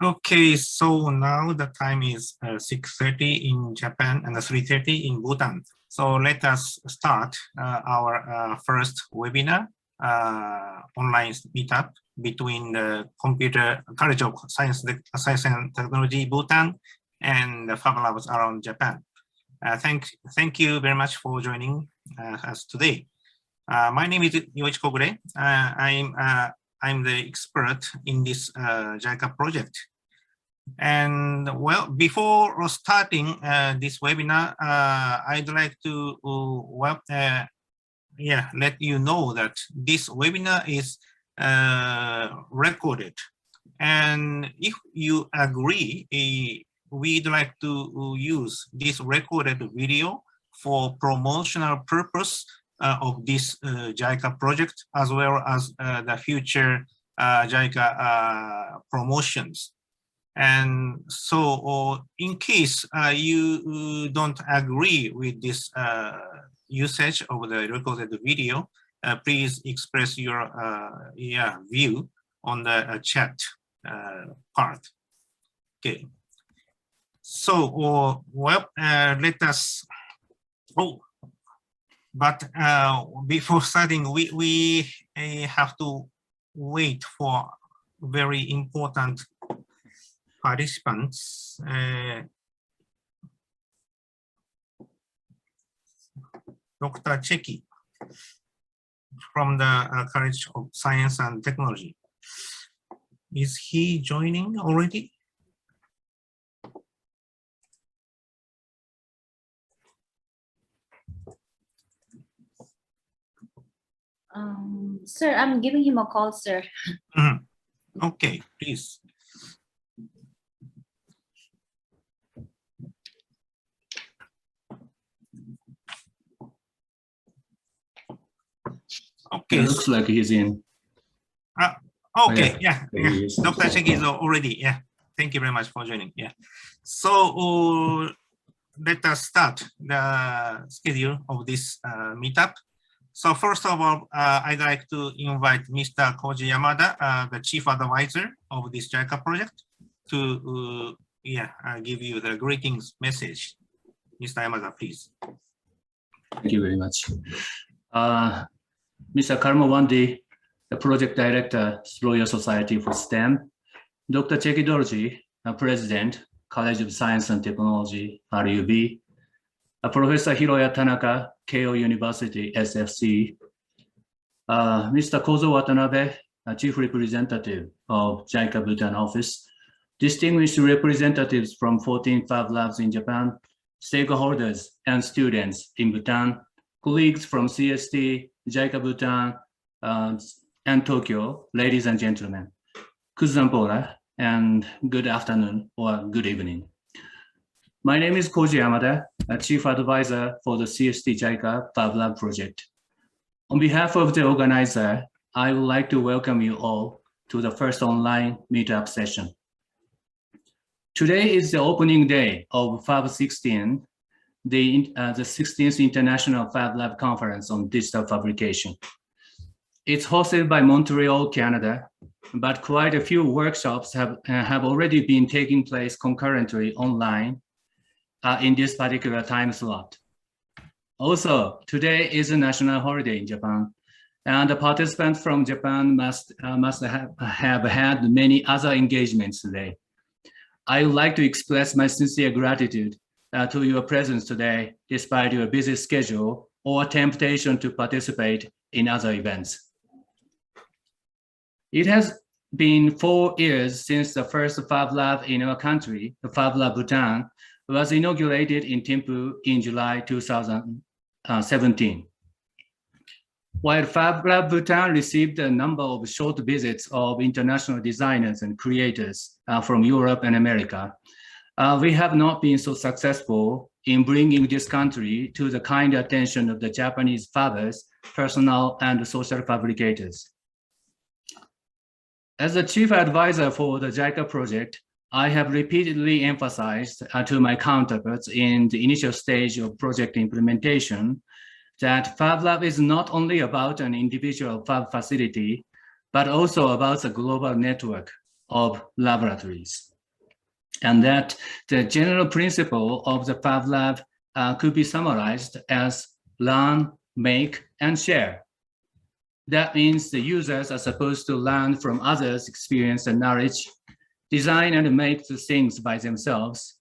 Okay, so now the time is 6:30 in Japan and 3:30 in Bhutan. So let us start our first webinar online meetup between the College of Science and Technology Bhutan and the FabLabs around Japan. Thank you very much for joining us today. My name is Yoichi Kogure. I'm the expert in this JICA project. And well, before starting this webinar, I'd like to let you know that this webinar is recorded. And if you agree, we'd like to use this recorded video for promotional purpose of this JICA project, as well as the future JICA promotions. And so in case you don't agree with this usage of the recorded video, please express your view on the chat part. Okay. So, let us, but before starting, we have to wait for very important participants. Dr. Cheki from the College of Science and Technology. Is he joining already? Sir, I'm giving him a call, sir. Okay, please. Okay. It looks like he's in. Okay, yeah. Dr. Cheki is already, Thank you very much for joining, So let us start the schedule of this meetup. So first of all, I'd like to invite Mr. Koji Yamada, the Chief Advisor of this JICA project, to give you the greetings message. Mr. Yamada, please. Thank you very much. Mr. Karmo Wandi, the Project Director, Royal Society for STEM. Dr. Cheki Dorji, President, College of Science and Technology, RUB. Professor Hiroya Tanaka, Keio University SFC. Mr. Kozo Watanabe, Chief Representative of JICA Bhutan Office. Distinguished representatives from 14 FabLabs in Japan, stakeholders and students in Bhutan, colleagues from CST, JICA Bhutan, and Tokyo, ladies and gentlemen, Kuzambora, and good afternoon or good evening. My name is Koji Yamada, a Chief Advisor for the CST JICA FabLab project. On behalf of the organizer, I would like to welcome you all to the first online meetup session. Today is the opening day of Fab 16, the 16th International FabLab Conference on Digital Fabrication. It's hosted by Montreal, Canada, but quite a few workshops have already been taking place concurrently online in this particular time slot. Also, today is a national holiday in Japan, and the participants from Japan must have had many other engagements today. I would like to express my sincere gratitude to your presence today, despite your busy schedule or temptation to participate in other events. It has been 4 years since the first FabLab in our country, the FabLab Bhutan, was inaugurated in Thimphu in July 2017. While FabLab Bhutan received a number of short visits of international designers and creators from Europe and America, we have not been so successful in bringing this country to the kind attention of the Japanese fabbers, personnel, and social fabricators. As the chief advisor for the JICA project, I have repeatedly emphasized to my counterparts in the initial stage of project implementation that FabLab is not only about an individual fab facility, but also about a global network of laboratories. And that the general principle of the FabLab could be summarized as learn, make, and share. That means the users are supposed to learn from others' experience and knowledge, design and make the things by themselves,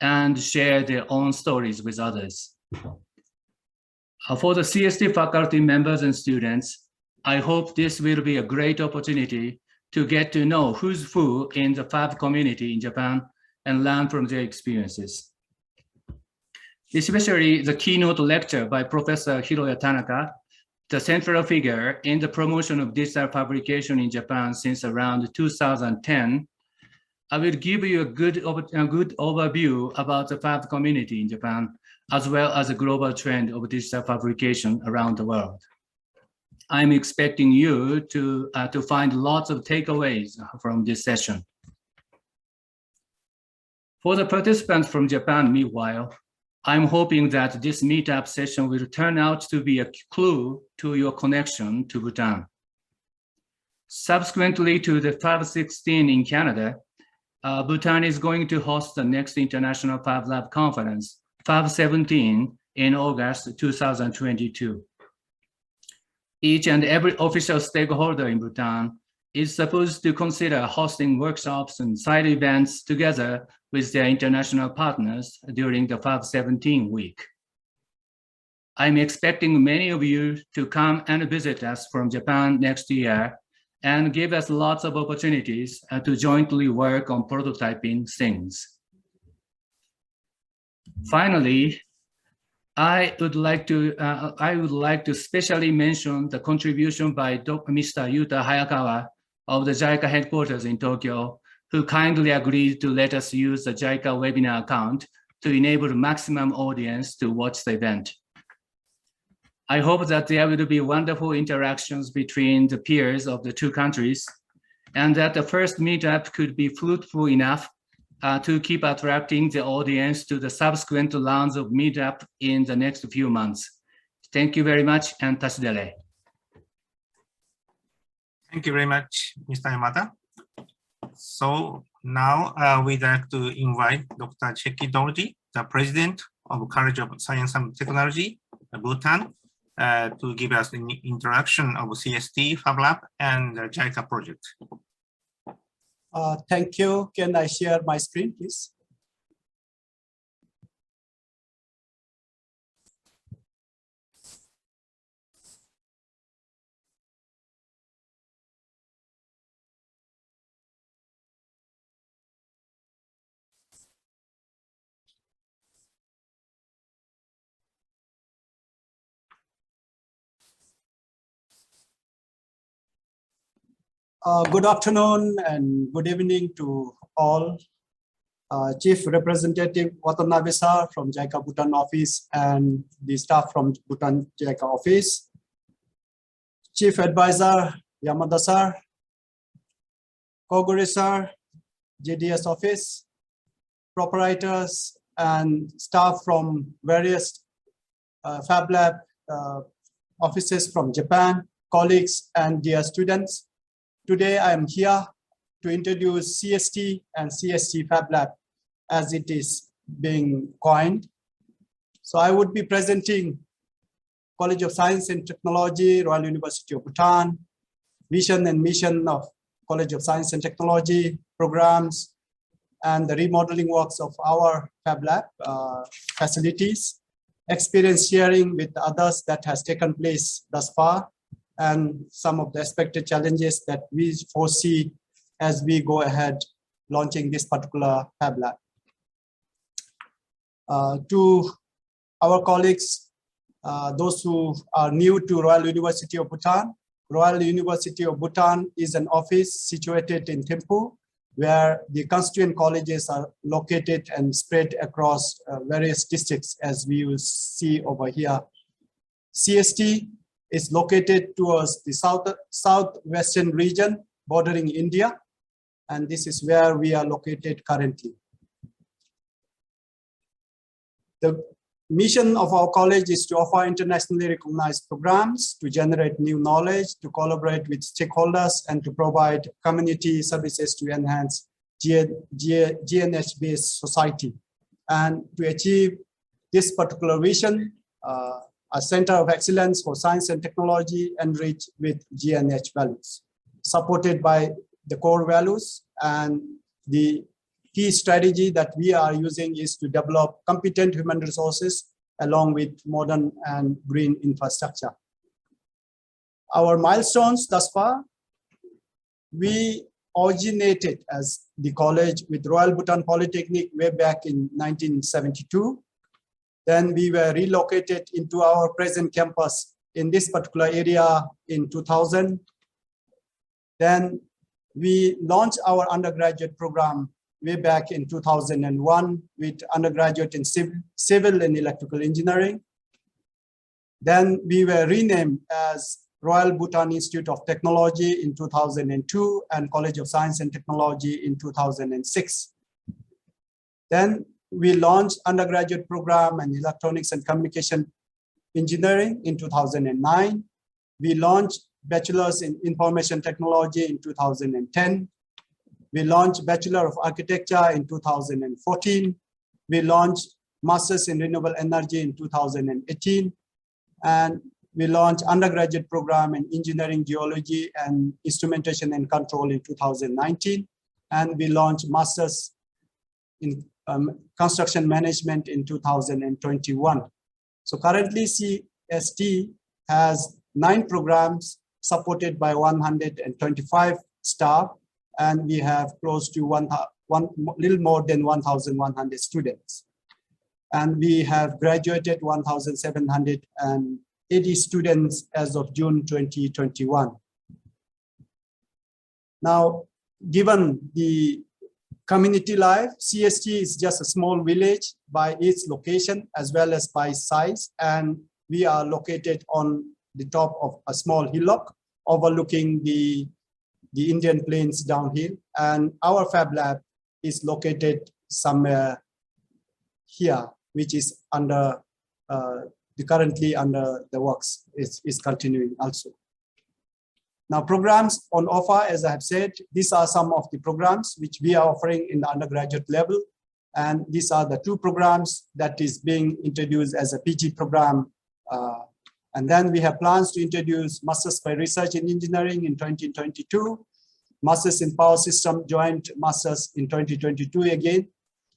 and share their own stories with others. For the CST faculty members and students, I hope this will be a great opportunity to get to know who's who in the Fab community in Japan and learn from their experiences. Especially the keynote lecture by Professor Hiroya Tanaka, the central figure in the promotion of digital fabrication in Japan since around 2010, I will give you a good overview about the Fab community in Japan, as well as a global trend of digital fabrication around the world. I'm expecting you to find lots of takeaways from this session. For the participants from Japan, meanwhile, I'm hoping that this meetup session will turn out to be a clue to your connection to Bhutan. Subsequently to the Fab 16 in Canada, Bhutan is going to host the next International FabLab conference, Fab 17, in August 2022. Each and every official stakeholder in Bhutan is supposed to consider hosting workshops and side events together with their international partners during the Fab 17 week. I'm expecting many of you to come and visit us from Japan next year and give us lots of opportunities to jointly work on prototyping things. Finally, I would like to specially mention the contribution by Mr. Yuta Hayakawa of the JICA headquarters in Tokyo, who kindly agreed to let us use the JICA webinar account to enable maximum audience to watch the event. I hope that there will be wonderful interactions between the peers of the two countries, and that the first meetup could be fruitful enough to keep attracting the audience to the subsequent rounds of meetup in the next few months. Thank you very much, and tashidere. Thank you very much, Mr. Yamada. So now we'd like to invite Dr. Cheki Dorji, the President of College of Science and Technology, Bhutan, to give us an introduction of CST, FabLab, and the JICA project. Thank you. Can I share my screen, please? Good afternoon and good evening to all. Chief Representative Watanabe-sir from JICA Bhutan office and the staff from Bhutan JICA office. Chief Advisor Yamada-sir, Kogure-sir, JDS office, proprietors and staff from various FabLab offices from Japan, colleagues and dear students. Today, I am here to introduce CST and CST FabLab as it is being coined. So I would be presenting College of Science and Technology, Royal University of Bhutan, vision and mission of College of Science and Technology programs, and the remodeling works of our FabLab facilities, experience sharing with others that has taken place thus far, and some of the expected challenges that we foresee as we go ahead launching this particular FabLab. To our colleagues, those who are new to Royal University of Bhutan, Royal University of Bhutan is an office situated in Thimphu, where the constituent colleges are located and spread across various districts, as we will see over here. CST is located towards the southwestern region bordering India, and this is where we are located currently. The mission of our college is to offer internationally recognized programs, to generate new knowledge, to collaborate with stakeholders, and to provide community services to enhance GNH-based society. And to achieve this particular vision, a center of excellence for science and technology enriched with GNH values, supported by the core values. And the key strategy that we are using is to develop competent human resources along with modern and green infrastructure. Our milestones thus far: we originated as the college with Royal Bhutan Polytechnic way back in 1972. Then we were relocated into our present campus in this particular area in 2000. Then we launched our undergraduate program way back in 2001 with undergraduate in civil and electrical engineering. Then we were renamed as Royal Bhutan Institute of Technology in 2002 and College of Science and Technology in 2006. Then we launched undergraduate program in electronics and communication engineering in 2009. We launched bachelor's in information technology in 2010. We launched Bachelor of Architecture in 2014. We launched Masters in Renewable Energy in 2018. And we launched undergraduate program in Engineering, Geology, and Instrumentation and Control in 2019. And we launched Masters in Construction Management in 2021. So currently CST has 9 programs supported by 125 staff, and we have close to little more than 1,100 students. And we have graduated 1,780 students as of June 2021. Now, given the community life, CST is just a small village by its location as well as by size, and we are located on the top of a small hillock overlooking the Indian Plains downhill, and our Fab Lab is located somewhere here, which is under currently under the works, is continuing also. Now, programs on offer, as I have said, these are some of the programs which we are offering in the undergraduate level, and these are the 2 programs that is being introduced as a PG program. And then we have plans to introduce Masters by Research in Engineering in 2022, Masters in Power System Joint Masters in 2022 again,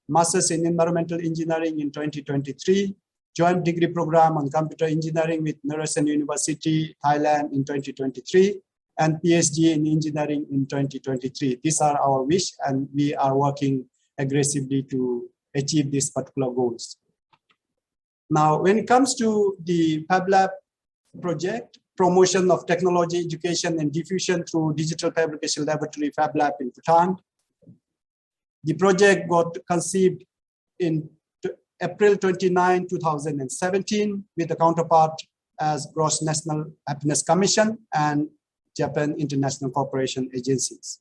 Masters in Environmental Engineering in 2023, Joint Degree Program on Computer Engineering with Naresuan University, Thailand in 2023, and PhD in Engineering in 2023. These are our wish, and we are working aggressively to achieve these particular goals. Now, when it comes to the FabLab project, promotion of technology, education, and diffusion through Digital Fabrication Laboratory FabLab in Bhutan, the project got conceived in April 29, 2017 with the counterpart as Gross National Happiness Commission and Japan International Cooperation Agencies.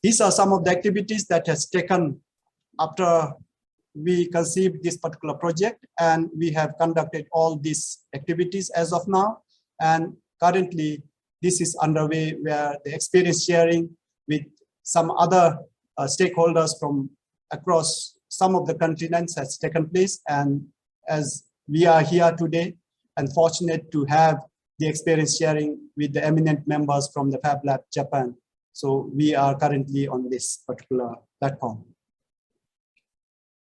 These are some of the activities that has taken after we conceived this particular project, and we have conducted all these activities as of now. And currently, this is underway where the experience sharing with some other stakeholders from across some of the continents has taken place. And as we are here today and fortunate to have the experience sharing with the eminent members from the FabLab Japan. So we are currently on this particular platform.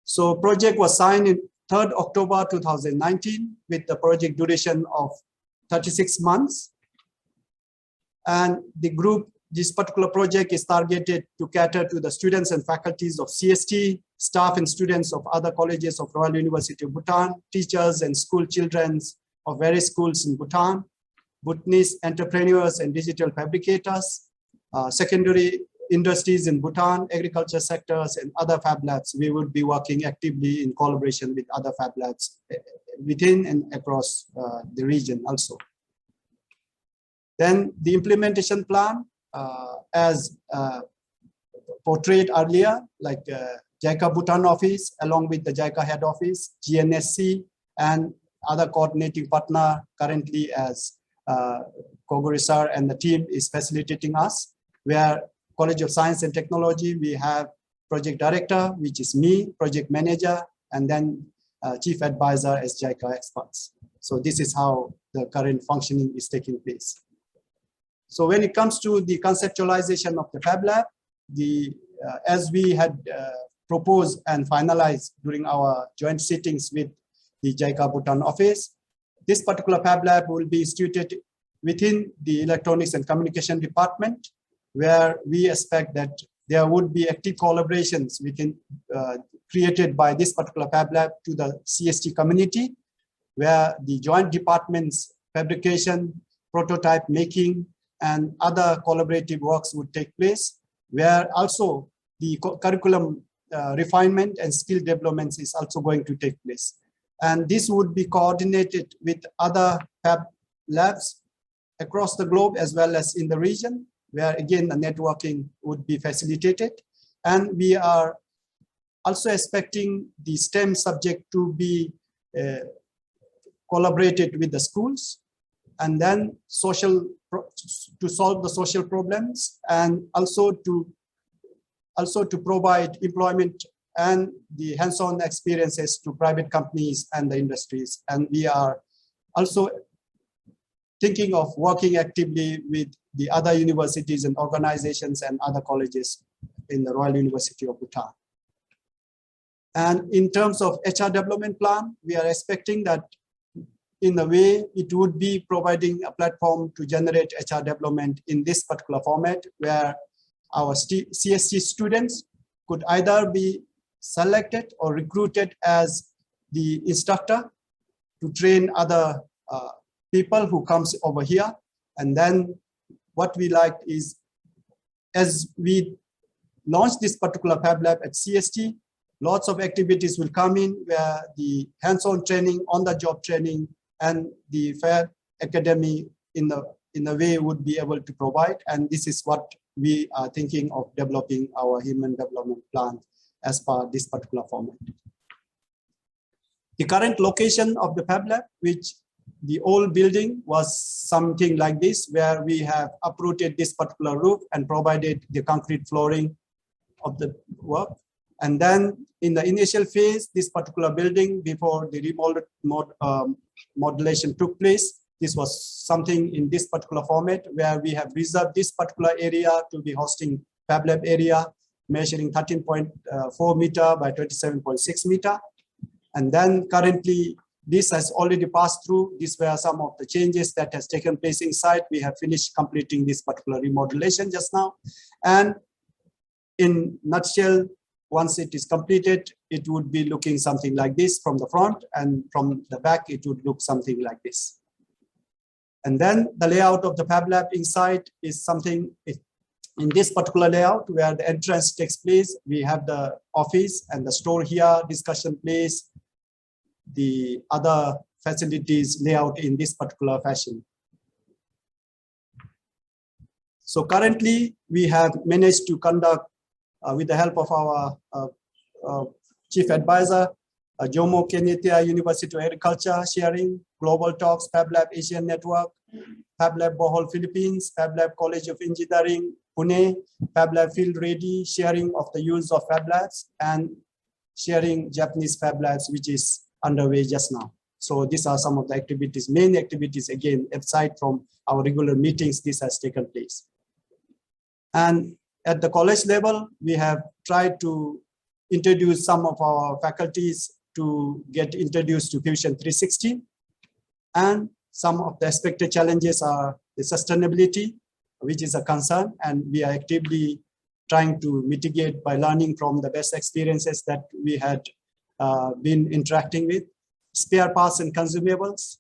So project was signed in 3rd October 2019 with the project duration of 36 months. And the group, this particular project is targeted to cater to the students and faculties of CST, staff and students of other colleges of Royal University of Bhutan, teachers and school children of various schools in Bhutan, Bhutanese entrepreneurs and digital fabricators, secondary industries in Bhutan, agriculture sectors, and other Fab Labs. We would be working actively in collaboration with other Fab Labs within and across the region also. Then the implementation plan, as portrayed earlier, like JICA Bhutan office, along with the JICA head office, GNSC, and other coordinating partner currently as Kogori sir and the team is facilitating us. Where College of Science and Technology, we have project director, which is me, project manager, and then chief advisor as JICA experts. So this is how the current functioning is taking place. So when it comes to the conceptualization of the FabLab, as we had proposed and finalized during our joint sittings with the JICA Bhutan office, this particular FabLab will be instituted within the Electronics and Communication Department, where we expect that there would be active collaborations created by this particular FabLab to the CST community, where the joint departments, fabrication, prototype making, and other collaborative works would take place, where also the curriculum refinement and skill developments is also going to take place. And this would be coordinated with other Fab labs across the globe as well as in the region, where again the networking would be facilitated. And we are also expecting the STEM subject to be collaborated with the schools, and then to solve the social problems, and also to provide employment and the hands-on experiences to private companies and the industries. And we are also thinking of working actively with the other universities and organizations and other colleges in the Royal University of Bhutan. And in terms of HR development plan, we are expecting that in a way it would be providing a platform to generate HR development in this particular format, where our CST students could either be selected or recruited as the instructor to train other people who comes over here. And then what we like is, as we launch this particular FabLab at CST, lots of activities will come in where the hands-on training, on-the-job training, and the Fab Academy in a way would be able to provide. And this is what we are thinking of developing our human development plan as per this particular format. The current location of the FabLab, which the old building was something like this, where we have uprooted this particular roof and provided the concrete flooring of the work. And then in the initial phase, this particular building, before the modulation took place, this was something in this particular format, where we have reserved this particular area to be hosting FabLab area, measuring 13.4 meter by 27.6 meter. And then currently, this has already passed through. These were some of the changes that has taken place inside. We have finished completing this particular remodulation just now. And in nutshell, once it is completed, it would be looking something like this from the front, and from the back, it would look something like this. And then the layout of the FabLab inside is something in this particular layout, where the entrance takes place. We have the office and the store here, discussion place, the other facilities layout in this particular fashion. So currently, we have managed to conduct, with the help of our chief advisor, Jomo Kenyatta University of Agriculture sharing, Global Talks, FabLab Asian Network, FabLab Bohol Philippines, FabLab College of Engineering, Pune, FabLab Field Ready, sharing of the use of FabLabs, and sharing Japanese FabLabs, which is underway just now. So these are some of the activities, main activities, again, aside from our regular meetings, this has taken place. And at the college level, we have tried to introduce some of our faculties to get introduced to Fusion 360. And some of the expected challenges are the sustainability, which is a concern, and we are actively trying to mitigate by learning from the best experiences that we had been interacting with. Spare parts and consumables.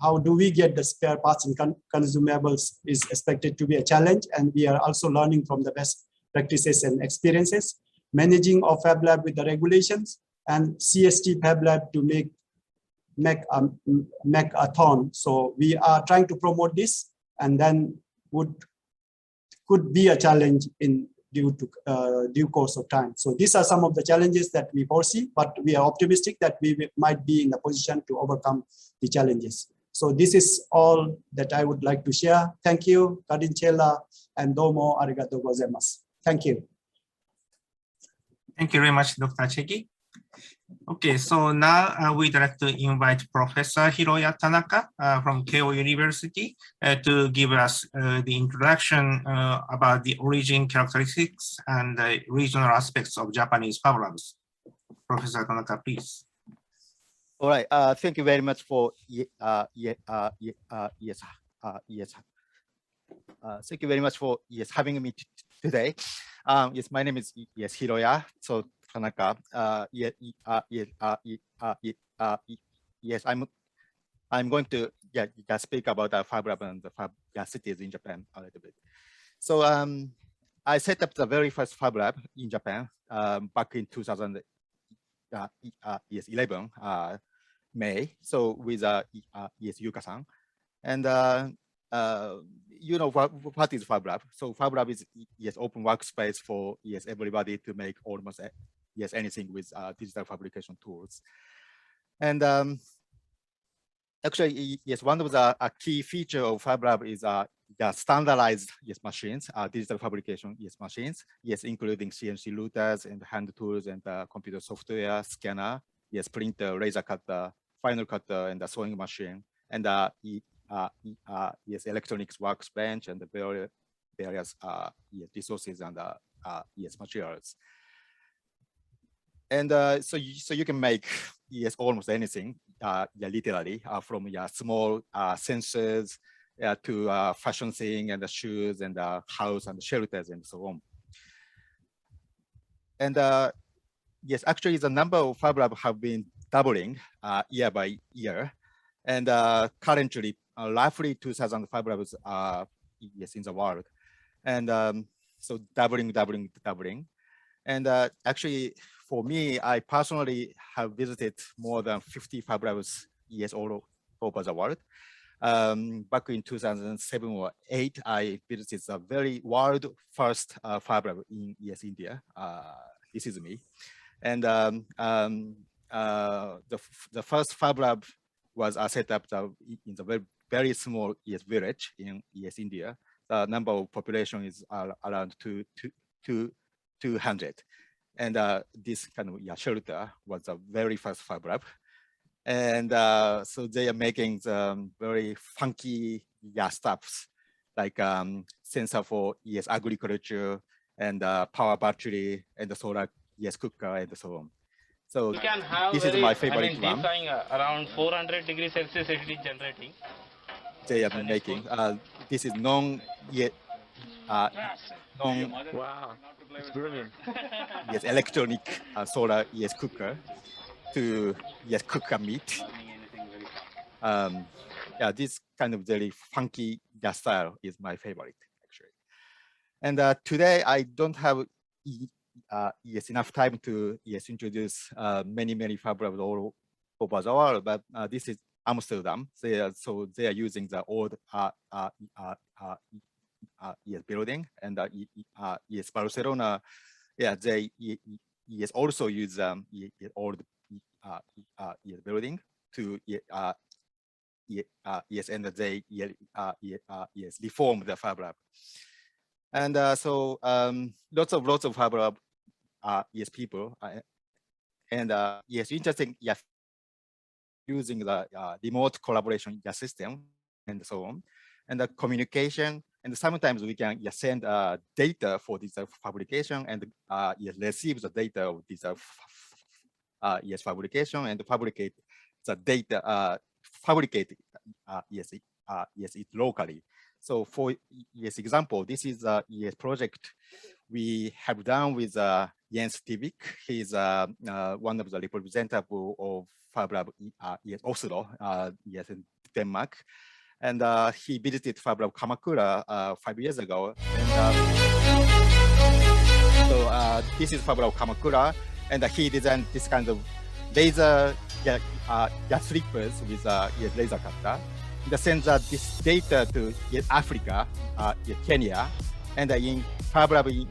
How do we get the spare parts and consumables is expected to be a challenge, and we are also learning from the best practices and experiences. Managing of FabLab with the regulations, and CST FabLab to make a thon. So we are trying to promote this, and then could be a challenge in due course of time. So these are some of the challenges that we foresee, but we are optimistic that we might be in the position to overcome the challenges. So this is all that I would like to share. Thank you, Kadinchela, and domo arigatou gozaimasu. Thank you. Thank you very much, Dr. Cheki. Okay, so now we'd like to invite Professor Hiroya Tanaka from Keio University to give us the introduction about the origin characteristics and the regional aspects of Japanese FabLabs. Professor Tanaka, please. All right. Thank you very much for thank you very much for having me today. Yes, my name is Hiroya Tanaka. Yes, I'm going to speak about the FabLab and the Fab cities in Japan a little bit. So I set up the very first FabLab in Japan back in 2011 May. So with Yuka-san, and you know what is FabLab? So FabLab is open workspace for everybody to make almost anything with digital fabrication tools. And actually one of the key feature of FabLab is the standardized machines, digital fabrication machines, including CNC routers and hand tools and computer software, scanner, printer, laser cutter, final cutter, and the sewing machine, and electronics workbench and the various resources and materials. And so you can make almost anything literally from small sensors to fashion thing and the shoes and the house and the shelters and so on. And actually the number of FabLab have been doubling year by year, and currently roughly 2,000 FabLabs in the world, and so doubling. And actually for me, I personally have visited more than 50 FabLabs all over the world. Back in 2007 or 8, I visited the very world first FabLab in India. This is me. And the first FabLab was set up in the very small village in India. The number of population is around 200. And this kind of shelter was the very first FabLab. And so they are making the very funky stuffs like sensor for agriculture and power battery and the solar cooker and so on. So this is my favorite one. Around 400 degrees Celsius it is generating. They are making this is wow, it's brilliant. Electronic solar cooker to cook a meat. This kind of very funky style is my favorite actually. And today I don't have enough time to introduce many FabLabs all over the world, but this is Amsterdam. They are using the old building, and Barcelona. They also use old building to and they reform the FabLab. And so lots of FabLab people and interesting using the remote collaboration system and so on, and the communication, and sometimes we can send data for this fabrication and receive the data of this fabrication and fabricate the data fabricate it locally. So for example, this is a project we have done with Jens Tivik. He's one of the representatives of FabLab Oslo, in Denmark. And he visited FabLab Kamakura 5 years ago. And so this is FabLab Kamakura, and he designed this kind of laser slippers with laser cutter. They send this data to Africa, Kenya, and in FabLab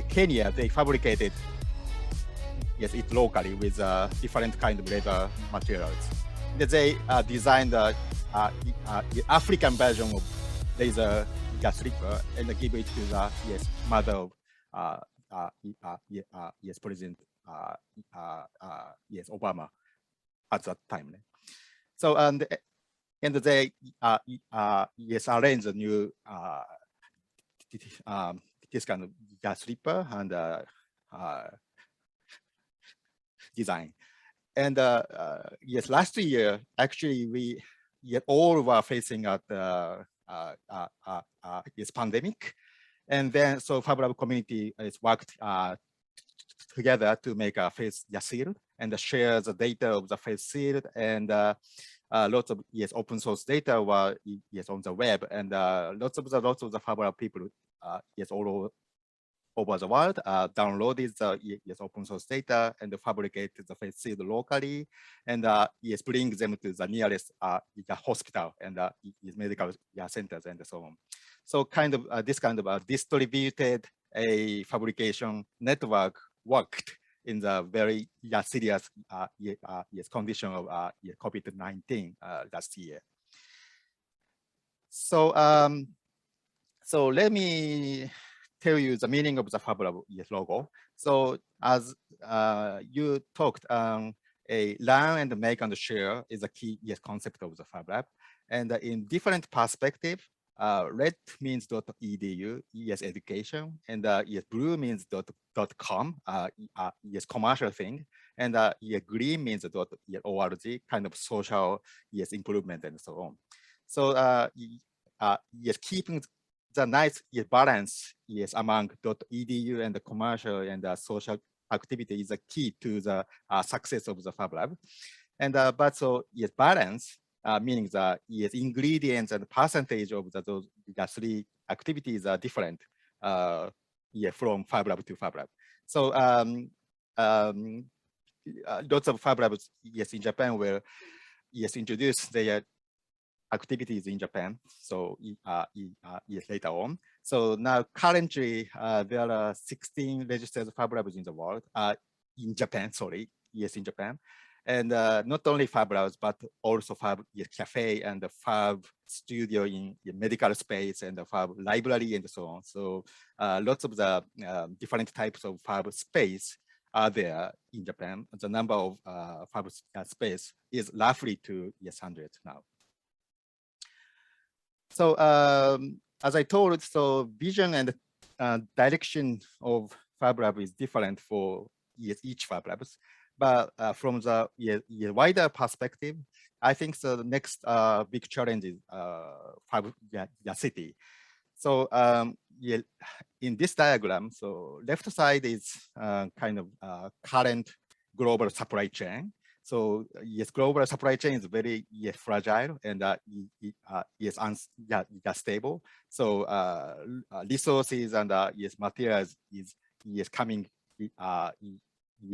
Kenya, they fabricated it locally with different kind of leather materials. They designed the African version of laser slipper and give it to the mother of President Obama at that time. So and they arranged a new this kind of slipper and design. And yes, last year actually we all were facing at this pandemic, and then so FabLab community has worked together to make a face shield and share the data of the face shield, and lots of open source data were on the web, and lots of the FabLab people all over the world downloaded the open source data and fabricated the face shield locally, and bring them to the nearest hospital and medical centers and so on. So kind of this kind of distributed fabrication network worked in the very serious condition of COVID-19 last year. So so let me tell you the meaning of the FabLab logo. So as you talked, a learn and make and share is a key concept of the FabLab. And in different perspective, red means .edu, education, and blue means .com, commercial thing, and green means .org, kind of social improvement and so on. So keeping the nice balance among .edu and the commercial and social activity is a key to the success of the FabLab. And but so balance meaning the ingredients and percentage of those three activities are different from FabLab to FabLab. So lots of FabLabs in Japan will introduce their activities in Japan. So later on. So now currently there are 16 registered FabLabs in the world, in Japan, sorry, in Japan. And not only FabLabs, but also Fab Cafe and the Fab Studio in medical space and the Fab Library and so on. So lots of the different types of Fab space are there in Japan. The number of Fab space is roughly to 100 now. So as I told, so vision and direction of FabLab is different for each FabLabs. But from the wider perspective, I think the next big challenge is city. So in this diagram, so left side is kind of current global supply chain. So global supply chain is very fragile and stable. So resources and materials is coming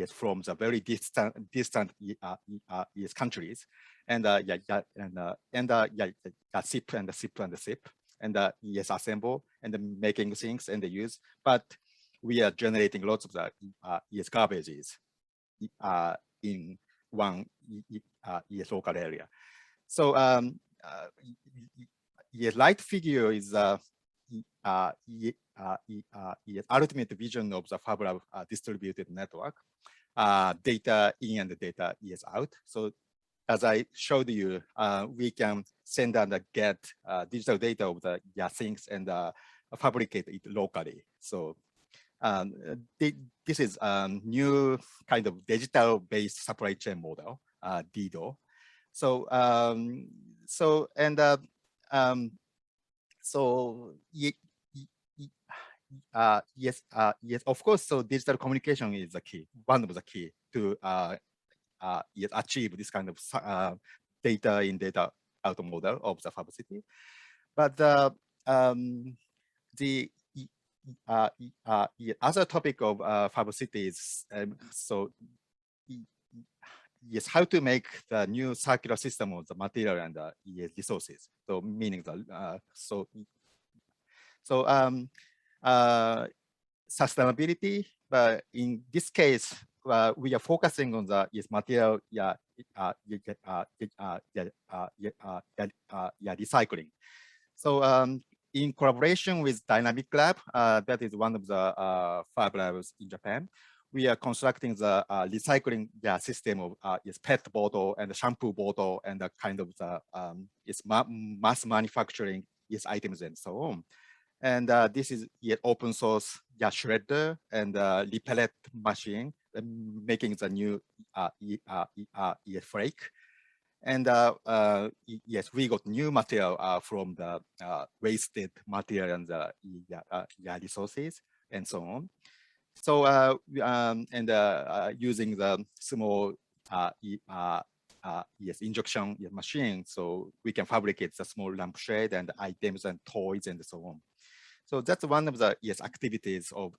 from the very distant countries, and ship and assemble and making things and use. But we are generating lots of the garbages in one local area. So light figure is ultimate vision of the FabLab distributed network. Data in and data is out. So as I showed you, we can send and get digital data of the things and fabricate it locally. So this is a new kind of digital-based supply chain model, DIDO. So yes, of course. So digital communication is the key, one of the key to achieve this kind of data in data out model of the Fab City. But the other topic of Fab City is so how to make the new circular system of the material and resources. So meaning the sustainability, but in this case, we are focusing on the material recycling. So in collaboration with Dynamic Lab, that is one of the Fab Labs in Japan, we are constructing the recycling system of PET bottle and the shampoo bottle and the kind of the mass manufacturing items and so on. And this is open source shredder and repellet machine, making the new flake. And yes, we got new material from the wasted material and the resources and so on. So using the small injection machine, so we can fabricate the small lampshade and items and toys and so on. So that's one of the activities of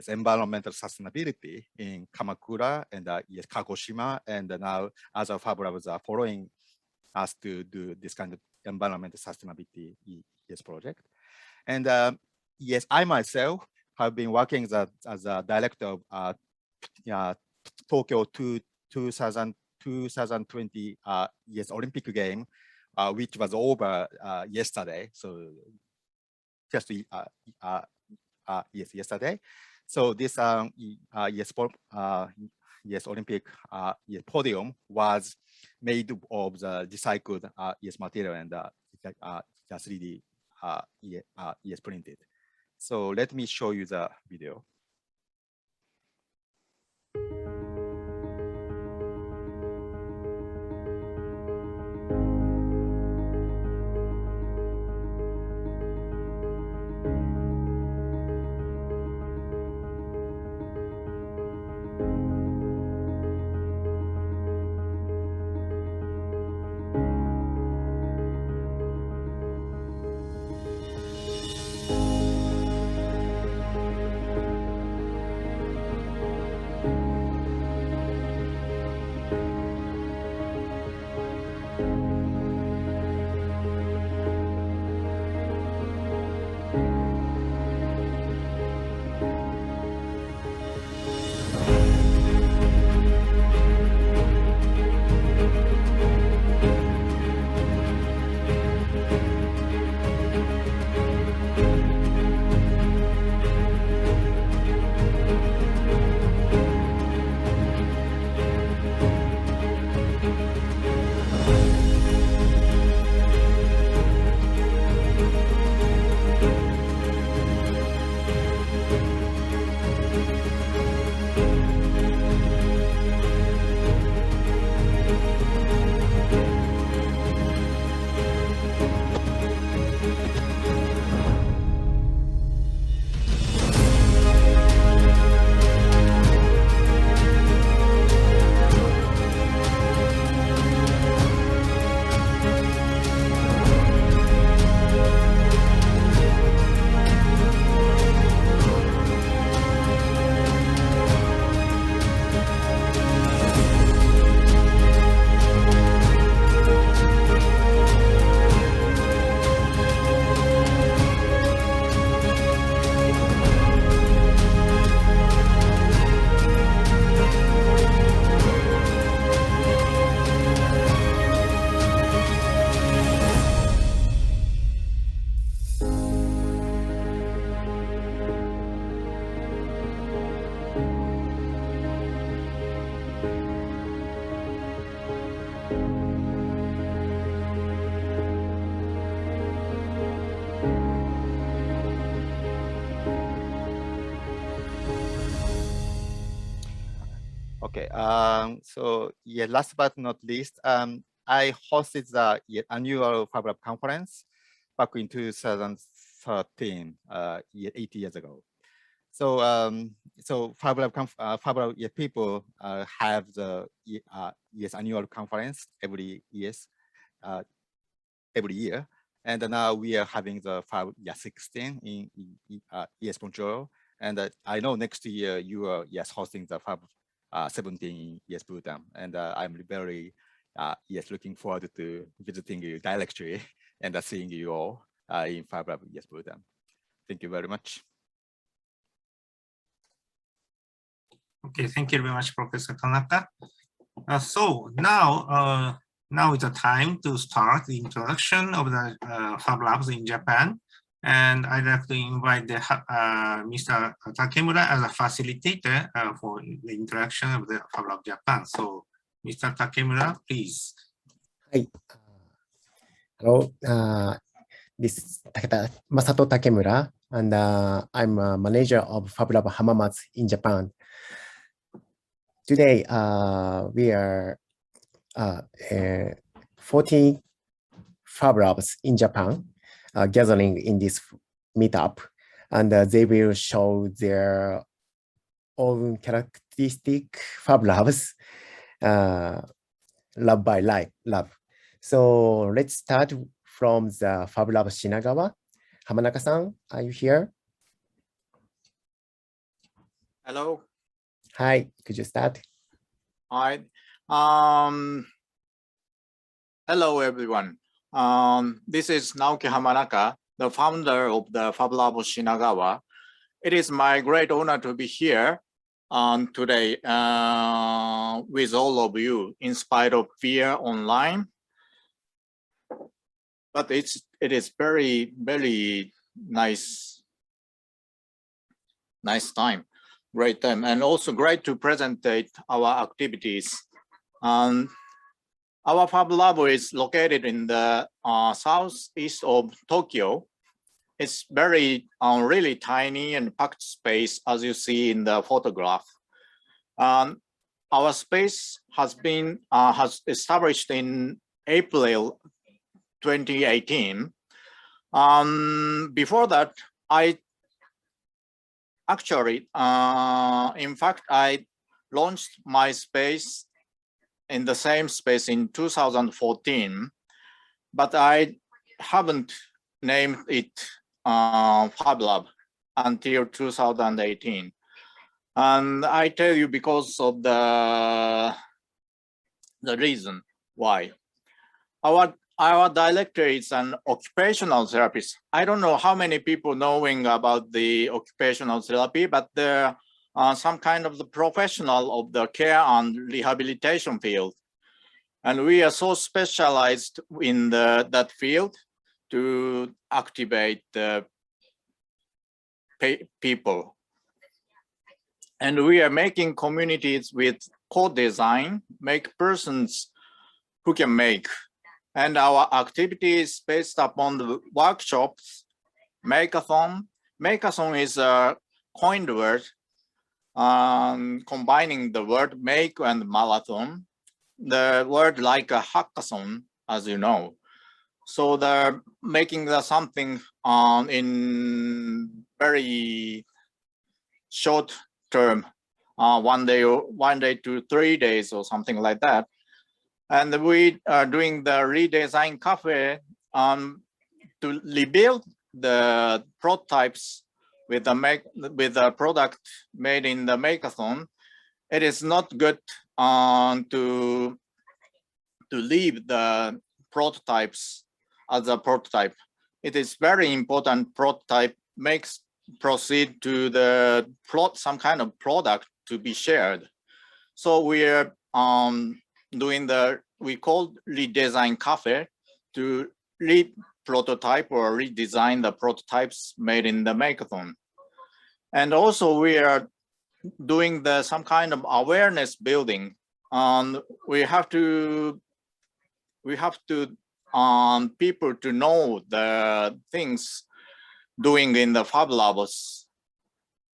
environmental sustainability in Kamakura and Kagoshima, and now other Fab Labs are following us to do this kind of environmental sustainability project. And yes, I myself have been working as a director of Tokyo 2020 Olympic game, which was over yesterday. So just yesterday. So this Olympic podium was made of the recycled material and 3D printed. So let me show you the video. Okay, so yeah, last but not least, I hosted the annual FabLab conference back in 2013, 8 years ago. So so FabLab people have the annual conference every year, and now we are having the Fab 16 in Montreal, and I know next year you are hosting the Fab 17 in Bhutan, and I'm very looking forward to visiting you directly and seeing you all in FabLab Bhutan. Thank you very much. Okay, thank you very much, Professor Tanaka. So now is the time to start the introduction of the Fab Labs in Japan. And I'd like to invite Mr. Takemura as a facilitator for the introduction of the Fab Lab Japan. So, Mr. Takemura, please. Hi. Hello. This is Masato Takemura, and I'm a manager of FabLab Hamamatsu in Japan. Today, we are 40 FabLabs in Japan gathering in this meetup, and they will show their own characteristic FabLabs lab by lab. So let's start from the FabLab Shinagawa. Hamanaka-san, are you here? Hello. Hi, could you start? Hi. Hello, everyone. This is Naoki Hamanaka, the founder of the FabLab Shinagawa. It is my great honor to be here today with all of you, in spite of fear online. But it is very, very nice time. Great time, and also great to present our activities. Our Fab Lab is located in the southeast of Tokyo. It's very really tiny and packed space, as you see in the photograph. Our space has been established in April 2018. Before that, in fact, I launched my space in the same space in 2014, but I haven't named it FabLab until 2018. And I tell you because of the reason why. Our director is an occupational therapist. I don't know how many people knowing about the occupational therapy, but there are some kind of the professional of the care and rehabilitation field. And we are so specialized in that field to activate the people. And we are making communities with co-design, make persons who can make. And our activity is based upon the workshops, Makeathon. Makeathon is a coined word, combining the word make and marathon. The word like a hackathon, as you know. So they're making something in very short term, 1 day to 3 days or something like that. And we are doing the redesign cafe to rebuild the prototypes with a product made in the Makeathon. It is not good to leave the prototypes as a prototype. It is very important prototype proceed to the some kind of product to be shared. So we are doing we call redesign cafe to prototype or redesign the prototypes made in the Makeathon. And also we are doing some kind of awareness building. We have to people to know the things doing in the Fab Labs.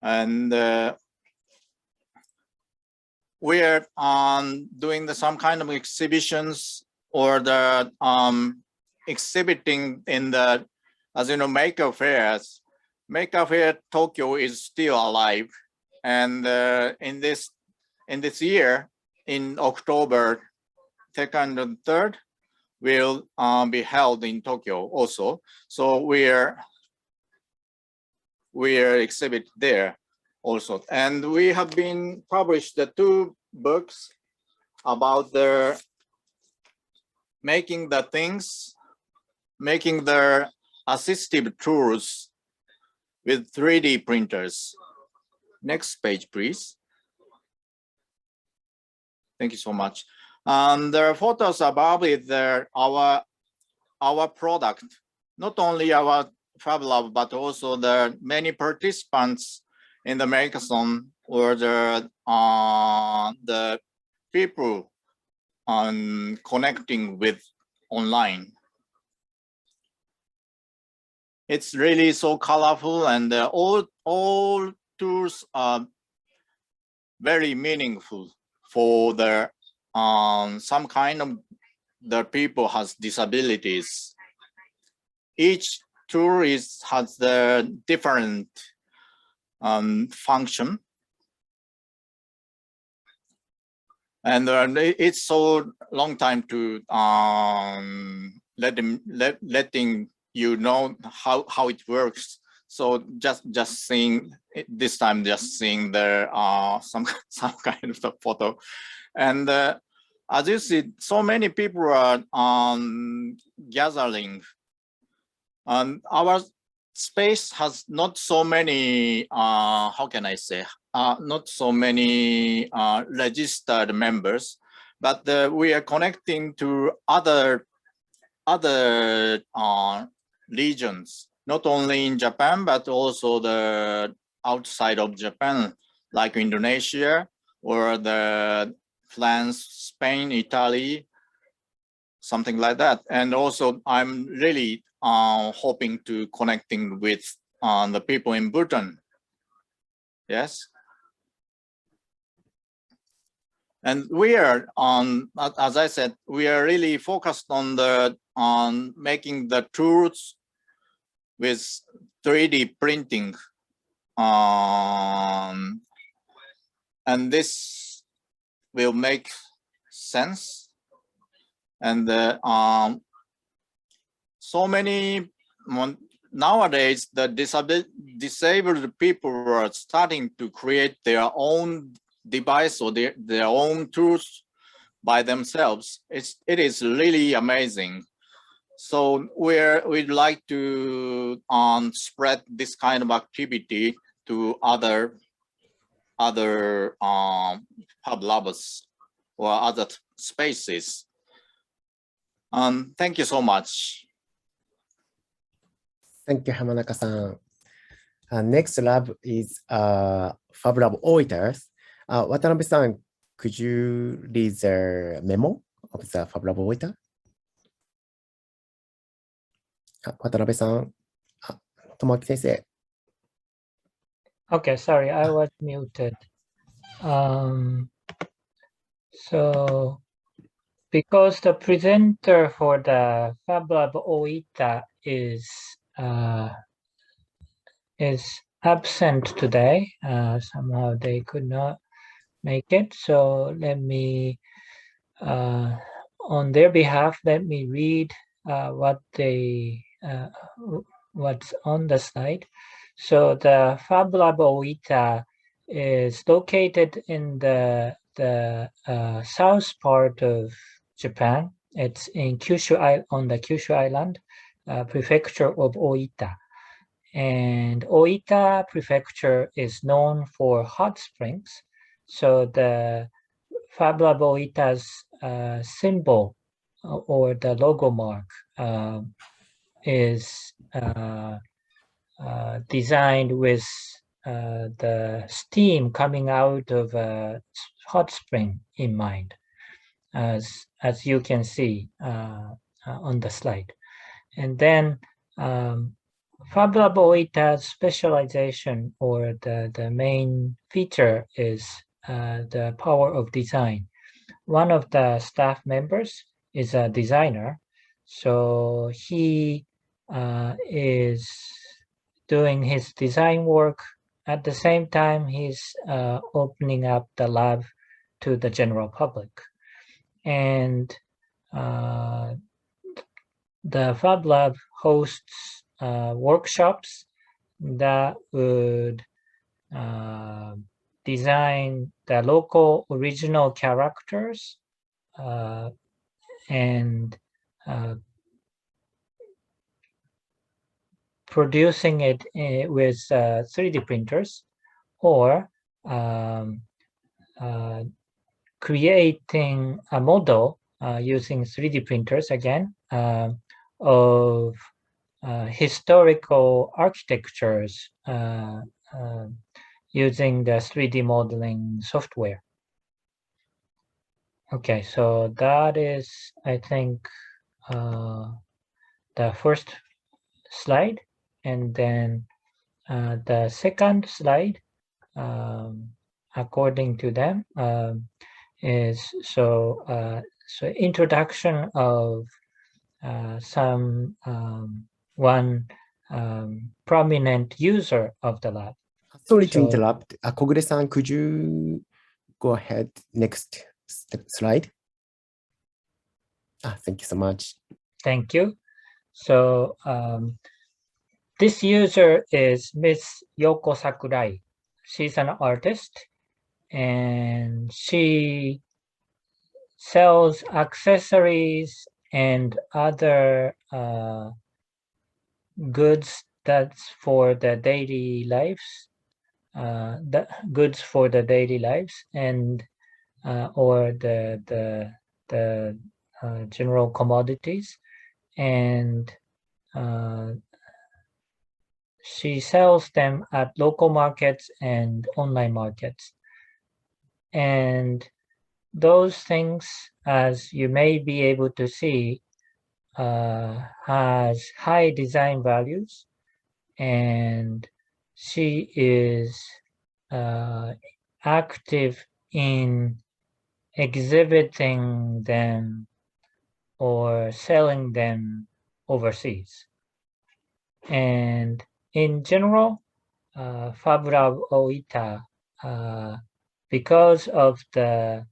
And we're doing some kind of exhibitions or the exhibiting in the, as you know, Maker Fairs. Maker Fair Tokyo is still alive, and in this year, in October 2nd and 3rd, will be held in Tokyo also. So we're exhibit there also, and we have been published the 2 books about making the things, making the assistive tools with 3D printers. Next page, please. Thank you so much. And the photos above is our product, not only our FabLab, but also the many participants in the hackathon or the people connecting with online. It's really so colorful, and all tools are very meaningful for the some kind of the people has disabilities. Each tool has the different function, and it's so long time to letting you know how it works. So just seeing this time, just seeing there some kind of the photo, and as you see, so many people are gathering, and our space has not so many how can I say, not so many registered members, but we are connecting to other regions, not only in Japan, but also the outside of Japan, like Indonesia or the France, Spain, Italy, something like that. And also I'm really hoping to connecting with the people in Bhutan. Yes. And we are as I said, we are really focused on making the tools with 3D printing. And this will make sense. And so many nowadays, the disabled people are starting to create their own device or their own tools by themselves. It is really amazing. So we'd like to spread this kind of activity to other FabLabs or other spaces. Thank you so much. Thank you, Hamanaka-san. Next lab is FabLab auditors. Watanabe-san, could you read the memo of the FabLab auditor? Watanabe-san, Tomoaki sensei. Okay, sorry, I was muted. So because the presenter for the FabLab OITA is absent today, somehow they could not make it. So let me, on their behalf, let me read what's on the slide. So the FabLab OITA is located in the south part of Japan. It's in Kyushu on the Kyushu Island, prefecture of Oita. And Oita prefecture is known for hot springs. So the FabLab Oita's symbol or the logo mark is designed with the steam coming out of a hot spring in mind, as you can see on the slide. And then FabLab OITA's specialization, or the main feature, is the power of design. One of the staff members is a designer, so he is doing his design work. At the same time, he's opening up the lab to the general public. And the FabLab hosts workshops that would design the local original characters and producing it with 3D printers, or creating a model using 3D printers again of historical architectures using the 3D modeling software. Okay, so that is, I think, the first slide, and then the second slide, according to them, is so introduction of some one prominent user of the lab. Sorry to So- interrupt. Kogure-san, could you go ahead next slide? Thank you so much. Thank you. So this user is Miss Yoko Sakurai. She's an artist, and she sells accessories and other goods that's for the daily lives, goods for the daily lives, and or the general commodities, and she sells them at local markets and online markets. And those things, as you may be able to see, has high design values, and she is active in exhibiting them or selling them overseas. And in general, FabLab Oita, because of the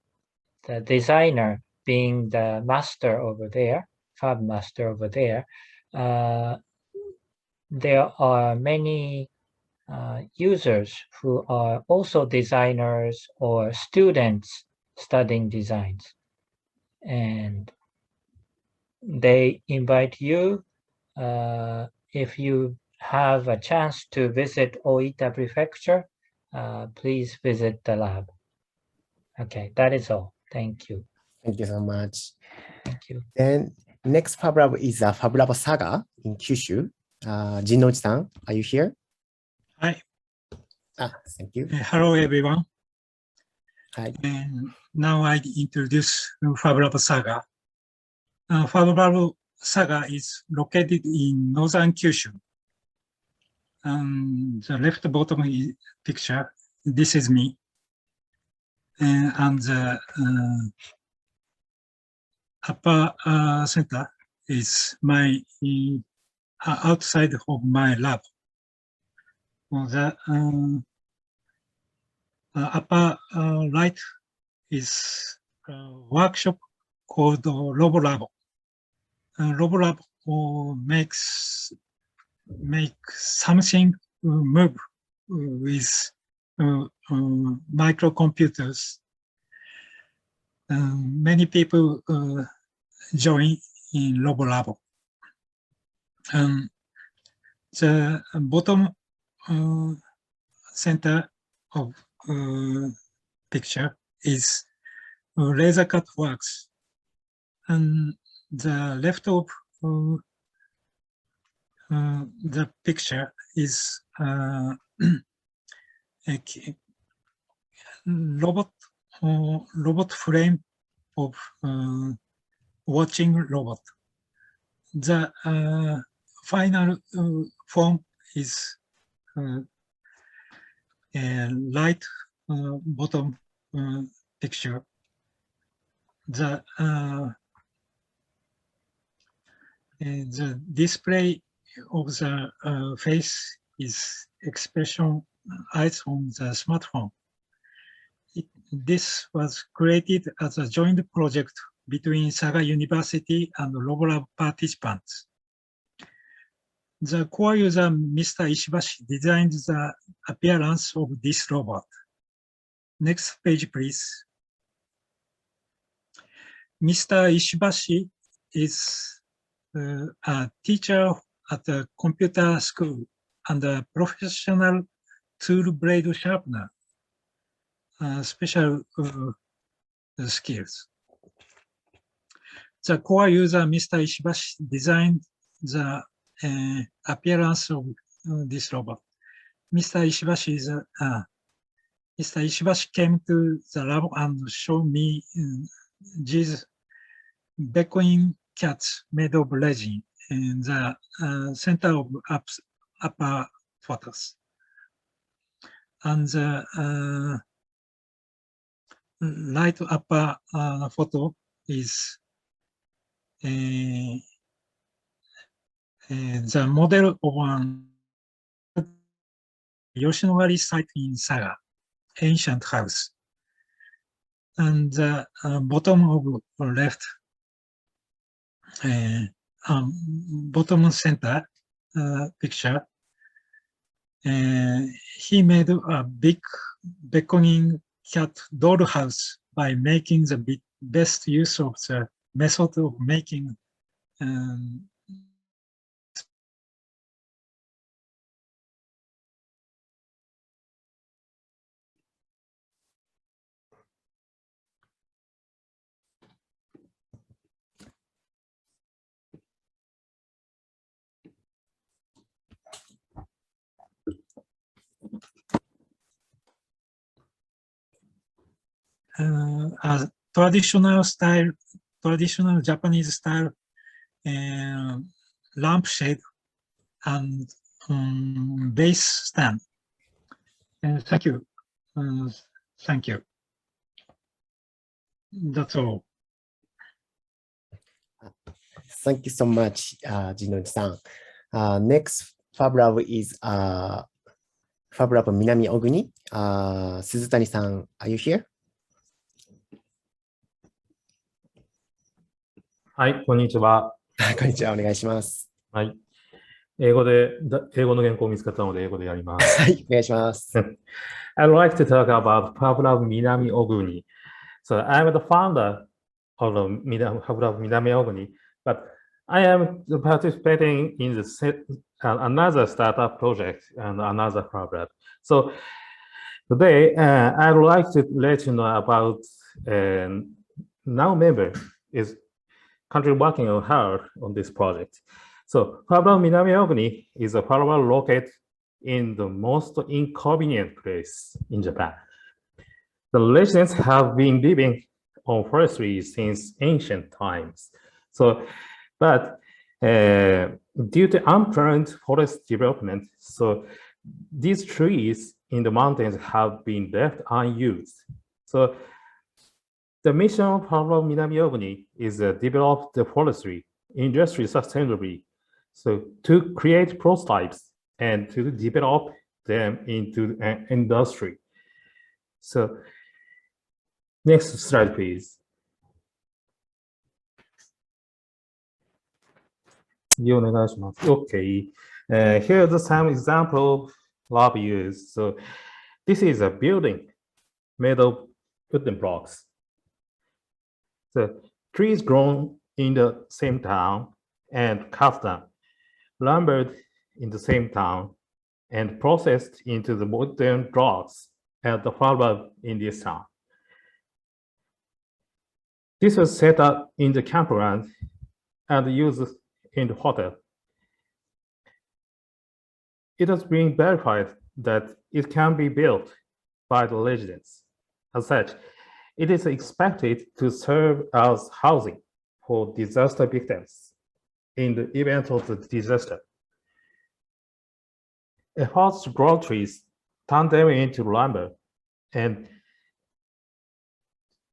designer being the master over there, Fab master over there, there are many users who are also designers or students studying designs. And they invite you, if you have a chance to visit Oita Prefecture, please visit the lab. Okay, that is all. Thank you. Thank you so much. Thank you. Then next FabLab is a FabLab Saga in Kyushu. Jinnouchi-san, are you here? Hi. Thank you. Hello, everyone. Hi. And now I introduce FabLab Saga. FabLab Saga is located in northern Kyushu. The left bottom picture, this is me. And the upper center is my outside of my lab. The upper right is a workshop called RoboLab. RoboLab make something move with microcomputers. Many people join in RoboLab. The bottom center of picture is laser cut works, and the left of the picture is a robot frame of watching robot. The final form is light bottom picture. The display of the face is expression eyes on the smartphone. This was created as a joint project between Saga University and RoboLab participants. The core user, Mr. Ishibashi, designed the appearance of this robot. Next page, please. Mr. Ishibashi is a teacher at a computer school and a professional tool blade sharpener. Special skills. The core user, Mr. Ishibashi, designed the appearance of this robot. Mr. Ishibashi came to the lab and showed me these beckoning cats made of resin in the center of upper photos. And the right upper photo is the model of an Yoshinori site in Saga, ancient house. And the bottom of left, bottom center picture, he made a big beckoning cat dollhouse by making the best use of the method of making a traditional Japanese style lampshade and base stand. Thank you. Thank you. That's all. Thank you so much, Jinoji-san. Next FabLab is FabLab Minami Oguni. Suzutani-san, are you here? はい、こんにちは。こんにちは、お願いします。はい。英語の原稿を見つかったので、英語でやります。はい、お願いします。I'd like to talk about FabLab Minami Oguni. So I'm the founder of FabLab Minami Oguni, but I am participating in another startup project and another FabLab. So today, I'd like to let you know about now member is currently working hard on this project. So FabLab Minami Oguni is a FabLab located in the most inconvenient place in Japan. The residents have been living on forestry since ancient times. So, but due to unplanned forest development, so these trees in the mountains have been left unused. So the mission of FabLab Minami Oguni is to develop the forestry industry sustainably, so to create prototypes and to develop them into an industry. So next slide, please. Okay, here's some example lab used. So this is a building made of wooden blocks. The trees grown in the same town and cut down, lumbered in the same town, and processed into the wooden blocks at the FabLab in this town. This was set up in the campground and used in the hotel. It has been verified that it can be built by the residents. As such, it is expected to serve as housing for disaster victims in the event of the disaster. Efforts to grow trees, turn them into lumber, and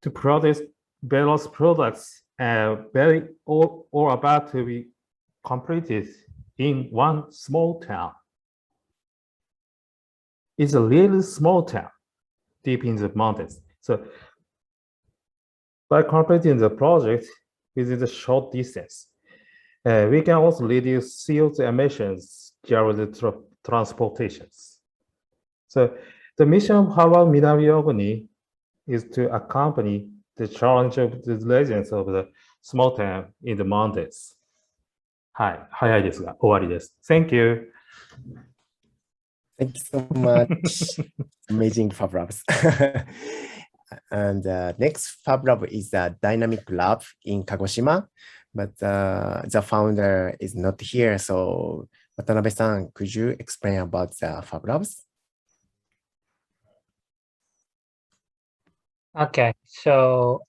to produce various products or about to be completed in one small town. It's a really small town deep in the mountains. So by completing the project within a short distance, we can also reduce CO2 emissions during the transportations. So the mission of FabLab Minami Oguni is to accompany the challenge of the residents of the small town in the mountains. はい、早いですが終わりです。Thank you. Thank you so much. Amazing FabLabs. and next Fab Lab is the Dynamic Lab in Kagoshima, but the founder is not here. So Watanabe-san, could you explain about the Fab Labs? Okay, so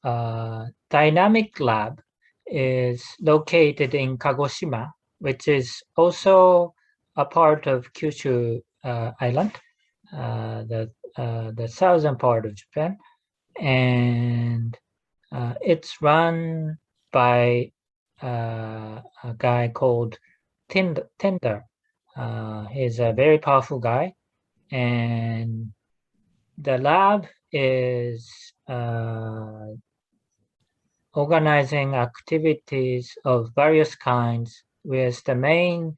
Dynamic Lab is located in Kagoshima, which is also a part of Kyushu Island, the southern part of Japan, and it's run by a guy called Tender. He's a very powerful guy, and the lab is organizing activities of various kinds with the main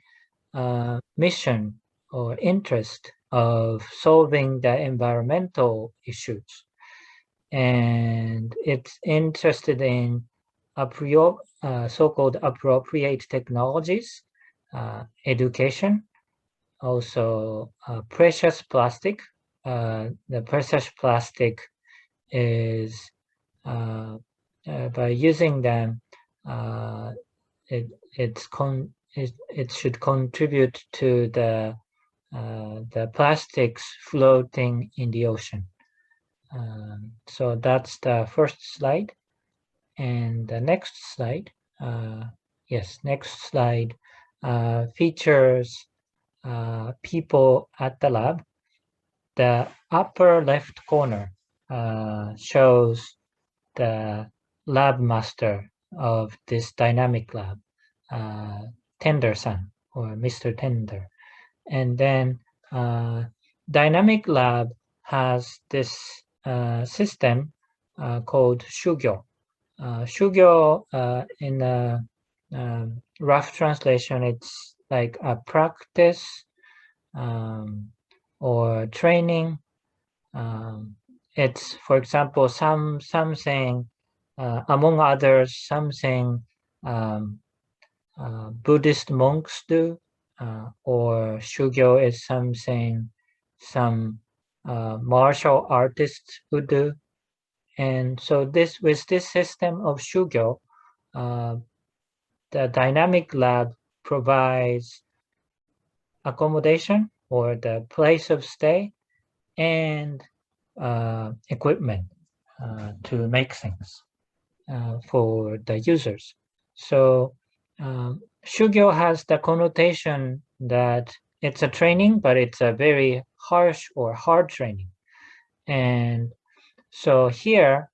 mission or interest of solving the environmental issues. And it's interested in so-called appropriate technologies, education, also precious plastic. The precious plastic is by using them, it should contribute to the plastics floating in the ocean. So that's the first slide, and the next slide, next slide features people at the lab. The upper left corner shows the lab master of this dynamic lab, Tender-san or Mr. Tender. And then dynamic lab has this system called Shugyo. Shugyo, in a rough translation, it's like a practice or training. It's, for example, something among others, something Buddhist monks do, or Shugyo is something some martial artists would do. And so with this system of Shugyo, the dynamic lab provides accommodation or the place of stay and equipment to make things for the users. So Shugyo has the connotation that it's a training, but it's a very harsh or hard training. And so here,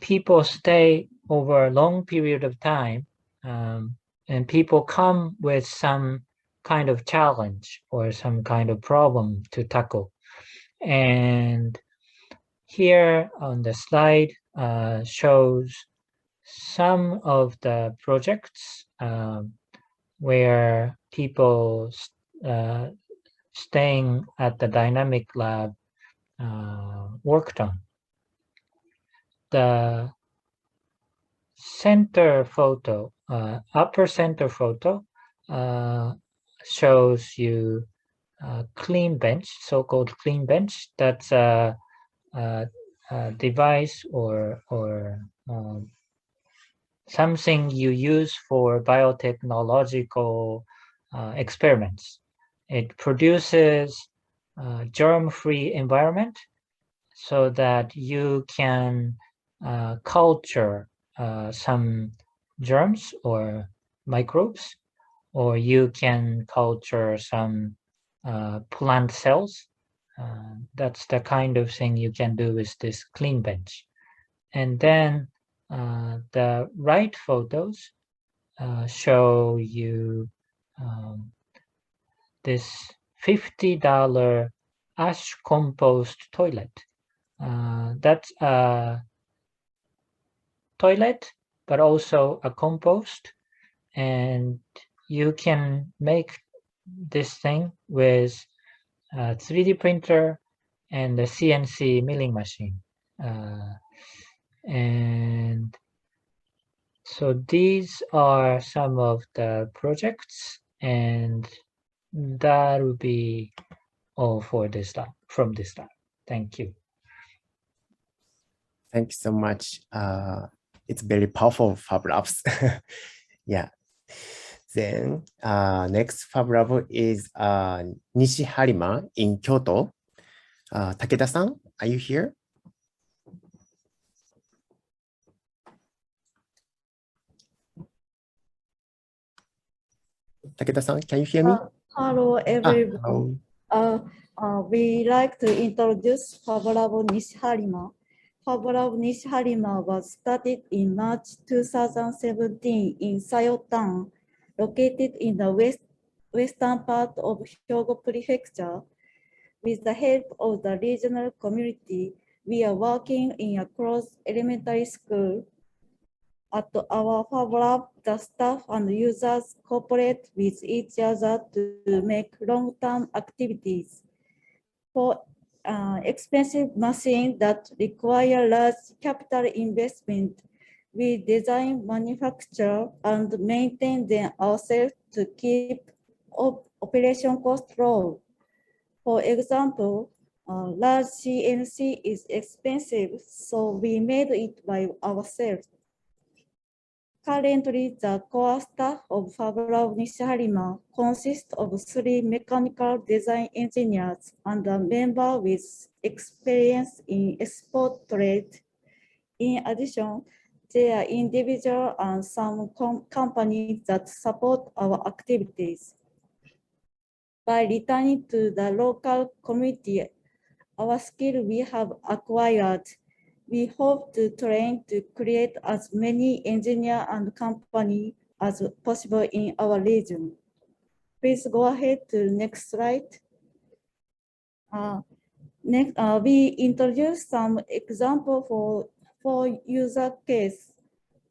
people stay over a long period of time, and people come with some kind of challenge or some kind of problem to tackle. And here on the slide shows some of the projects where people staying at the dynamic lab worked on. The center photo, upper center photo, shows you a clean bench, so-called clean bench. That's a device or something you use for biotechnological experiments. It produces a germ-free environment so that you can culture some germs or microbes, or you can culture some plant cells. That's the kind of thing you can do with this clean bench. And then the right photos show you this $50 ash compost toilet. That's a toilet, but also a compost. And you can make this thing with a 3D printer and a CNC milling machine. And so these are some of the projects, and that will be all for this lab, from this lab. Thank you. Thank you so much. It's very powerful FabLabs. Yeah. Then next FabLab is Nishiharima in Kyoto. Takeda-san, are you here? Takeda-san, can you hear me? Hello, everyone. Hello. We like to introduce FabLab Nishiharima. FabLab Nishiharima was started in March 2017 in Sayotan, located in the western part of Hyogo Prefecture. With the help of the regional community, we are working in a closed elementary school. At our FabLab, the staff and users cooperate with each other to make long-term activities. For expensive machines that require large capital investment, we design, manufacture, and maintain them ourselves to keep operation costs low. For example, large CNC is expensive, so we made it by ourselves. Currently, the core staff of FabLab Nishiharima consists of 3 mechanical design engineers and a member with experience in export trade. In addition, there are individuals and some companies that support our activities. By returning to the local community, our skill we have acquired, we hope to train to create as many engineers and companies as possible in our region. Please go ahead to the next slide. Next, we introduce some example for user case.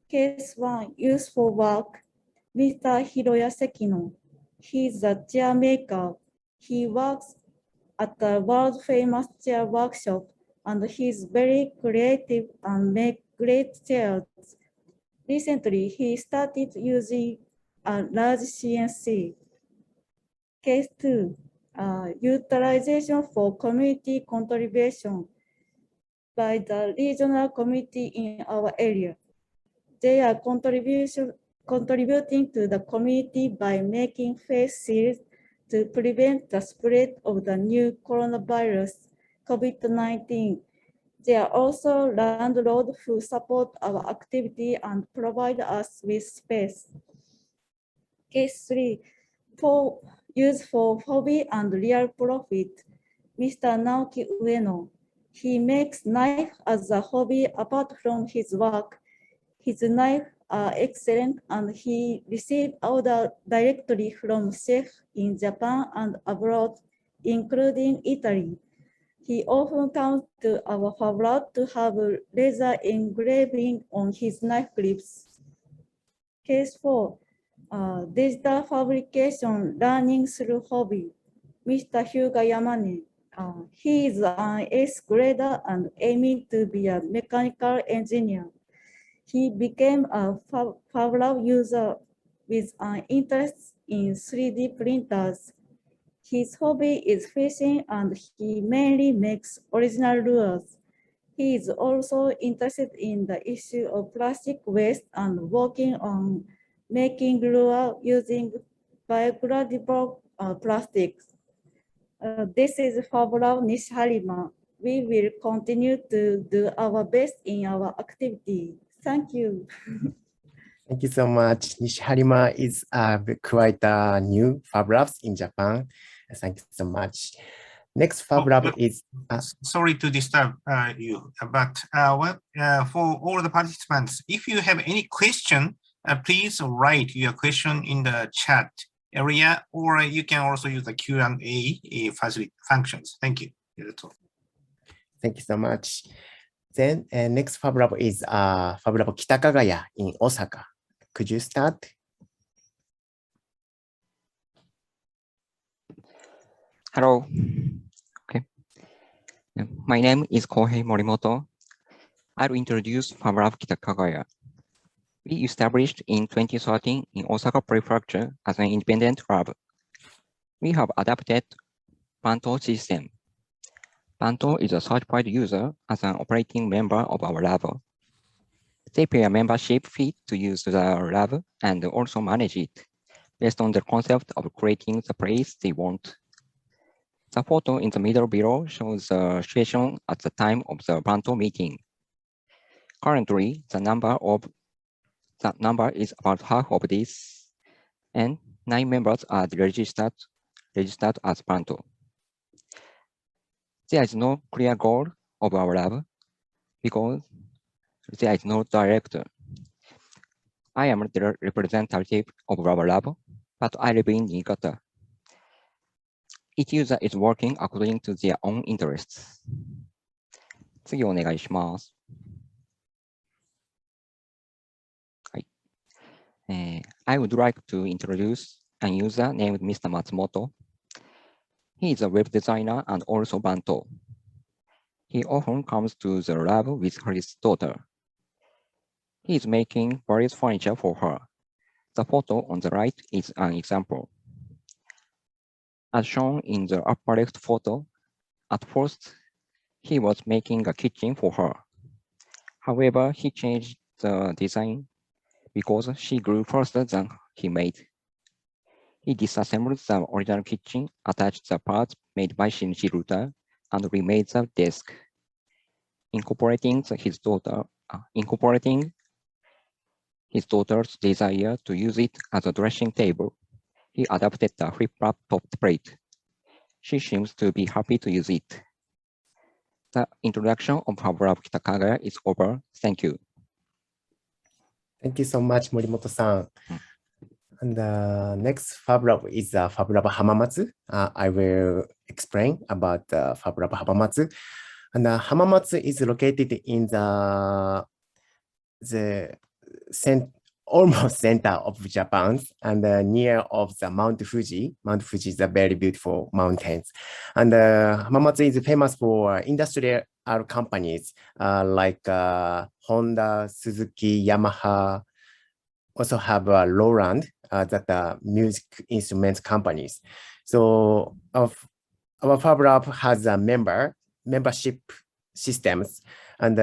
Case 1, use for work, Mr. Hiroya Sekino. He is a chair maker. He works at the world famous chair workshop, and he is very creative and makes great chairs. Recently, he started using a large CNC. Case 2, utilization for community contribution by the regional community in our area. They are contributing to the community by making face shields to prevent the spread of the new coronavirus, COVID-19. They are also landlords who support our activity and provide us with space. Case 3, use for hobby and real profit. Mr. Naoki Ueno. He makes knives as a hobby apart from his work. His knives are excellent and he received orders directly from chefs in Japan and abroad, including Italy. He often comes to our FabLab to have laser engraving on his knife grips. Case 4, digital fabrication learning through hobby. Mr. Hiroya Yamada. He is an 8th grader and aiming to be a mechanical engineer. He became a FabLab user with an interest in 3D printers. His hobby is fishing and he mainly makes original lures. He is also interested in the issue of plastic waste and working on making lure using biodegradable plastics. This is FabLab Nishiharima. We will continue to do our best in our activity. Thank you. Thank you so much. Nishiharima is quite a new FabLabs in Japan. Thank you so much. Next FabLab is... Sorry to disturb you, but for all the participants, if you have any question, please write your question in the chat area, or you can also use the Q&A functions. Thank you. That's all. Thank you so much. Then next FabLab is FabLab Kitakagaya in Osaka. Could you start? Hello. Okay. My name is Kohei Morimoto. I'll introduce FabLab Kitakagaya. We established in 2013 in Osaka Prefecture as an independent lab. We have adapted Banto system. Banto is a certified user as an operating member of our lab. They pay a membership fee to use the lab and also manage it based on the concept of creating the place they want. The photo in the middle below shows the situation at the time of the Banto meeting. Currently, the number is about half of this, and 9 members are registered as Banto. There is no clear goal of our lab because there is no director. I am the representative of our lab, but I live in Niigata. Each user is working according to their own interests. 次お願いします。はい。I would like to introduce a user named Mr. Matsumoto. He is a web designer and also Banto. He often comes to the lab with his daughter. He is making various furniture for her. The photo on the right is an example. As shown in the upper left photo, at first, he was making a kitchen for her. However, he changed the design because she grew faster than he made. He disassembled the original kitchen, attached the parts made by Shinichi Ruta, and remade the desk. Incorporating his daughter's desire to use it as a dressing table, he adapted the flip-flop top plate. She seems to be happy to use it. The introduction of FabLab Kitakagaya is over. Thank you. Thank you so much, Morimoto-san. And the next FabLab is FabLab Hamamatsu. I will explain about FabLab Hamamatsu. And Hamamatsu is located in the almost center of Japan and near of the Mount Fuji. Mount Fuji is a very beautiful mountains. And Hamamatsu is famous for industrial companies like Honda, Suzuki, Yamaha, also have Roland that music instruments companies. So our FabLab has a membership systems. And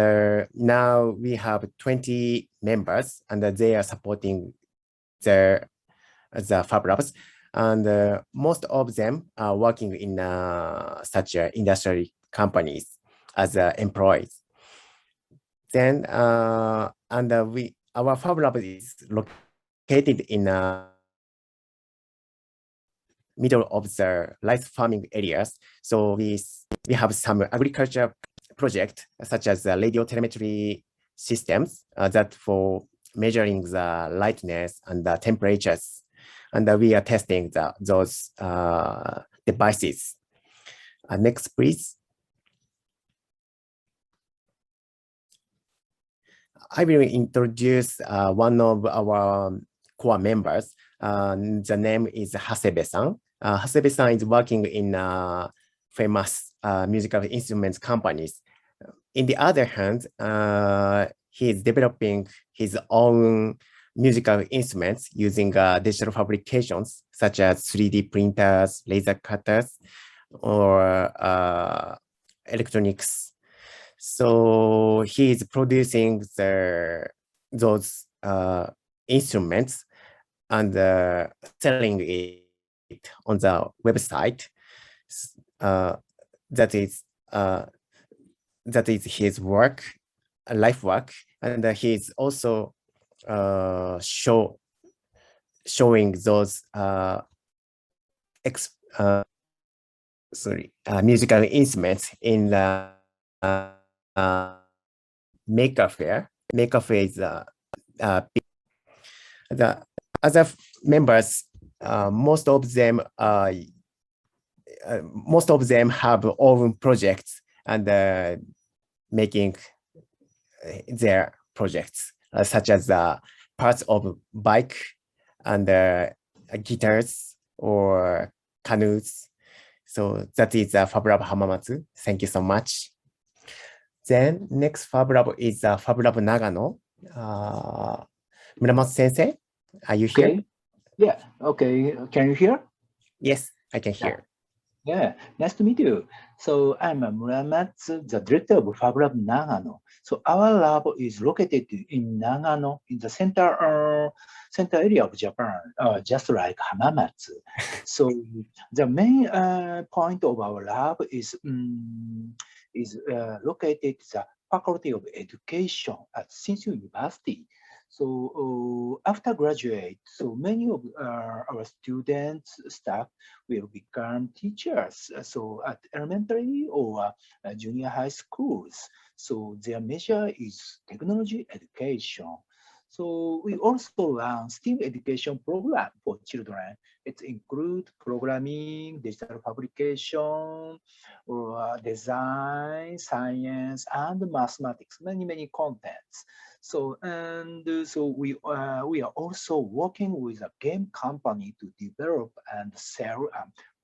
now we have 20 members and they are supporting the FabLabs. And most of them are working in such industrial companies as employees. Then, our FabLab is located in middle of the rice farming areas. So we have some agriculture project such as radio telemetry systems that for measuring the lightness and the temperatures. And we are testing those devices. Next, please. I will introduce one of our core members. The name is Hasebe-san. Hasebe-san is working in famous musical instruments companies. In the other hand, he is developing his own musical instruments using digital fabrications such as 3D printers, laser cutters, or electronics. So he is producing those instruments and selling it on the website. That is his work, life work, and he's also showing those musical instruments in the Maker Faire. Maker Faire is the other members. Most of them have own projects and making their projects, such as parts of bike and guitars or canoes. So that is FabLab Hamamatsu. Thank you so much. Then next FabLab is FabLab Nagano. Muramatsu Sensei, are you here? Okay. Yeah, okay. Can you hear? Yes, I can hear. Yeah, nice to meet you. So I'm Muramatsu, the director of FabLab Nagano. So our lab is located in Nagano, in the center area of Japan, just like Hamamatsu. So the main point of our lab is located the Faculty of Education at Shinshu University. So after graduate, so many of our students, staff will become teachers. So at elementary or junior high schools. So their major is technology education. So we also run STEAM education program for children. It includes programming, digital fabrication, or design, science, and mathematics, many contents. So we are also working with a game company to develop and sell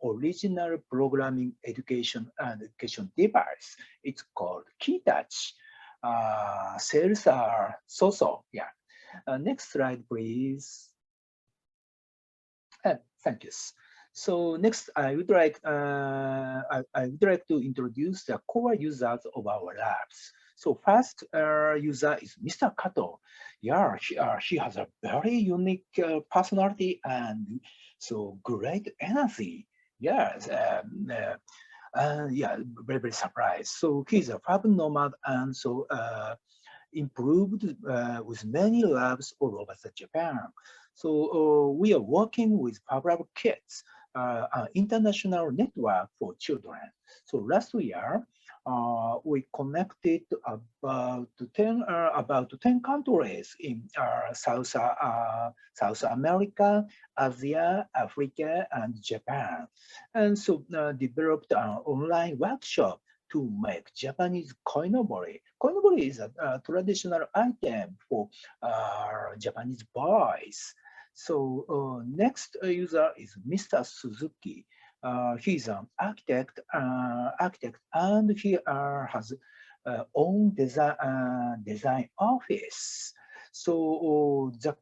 original programming education and education device. It's called KeyTouch. Sales are so. Yeah. Next slide, please. Thank you. So next, I would like to introduce the core users of our labs. So first user is Mr. Kato. Yeah, she has a very unique personality and so great energy. Yes, yeah, very surprised. So he's a fab nomad and so improved with many labs all over Japan. So we are working with FabLab Kids, an international network for children. So last year, we connected about 10 countries in South America, Asia, Africa, and Japan. And so developed an online workshop to make Japanese koinobori. Koinobori is a traditional item for Japanese boys. So next user is Mr. Suzuki. He's an architect, and he has own design office. So the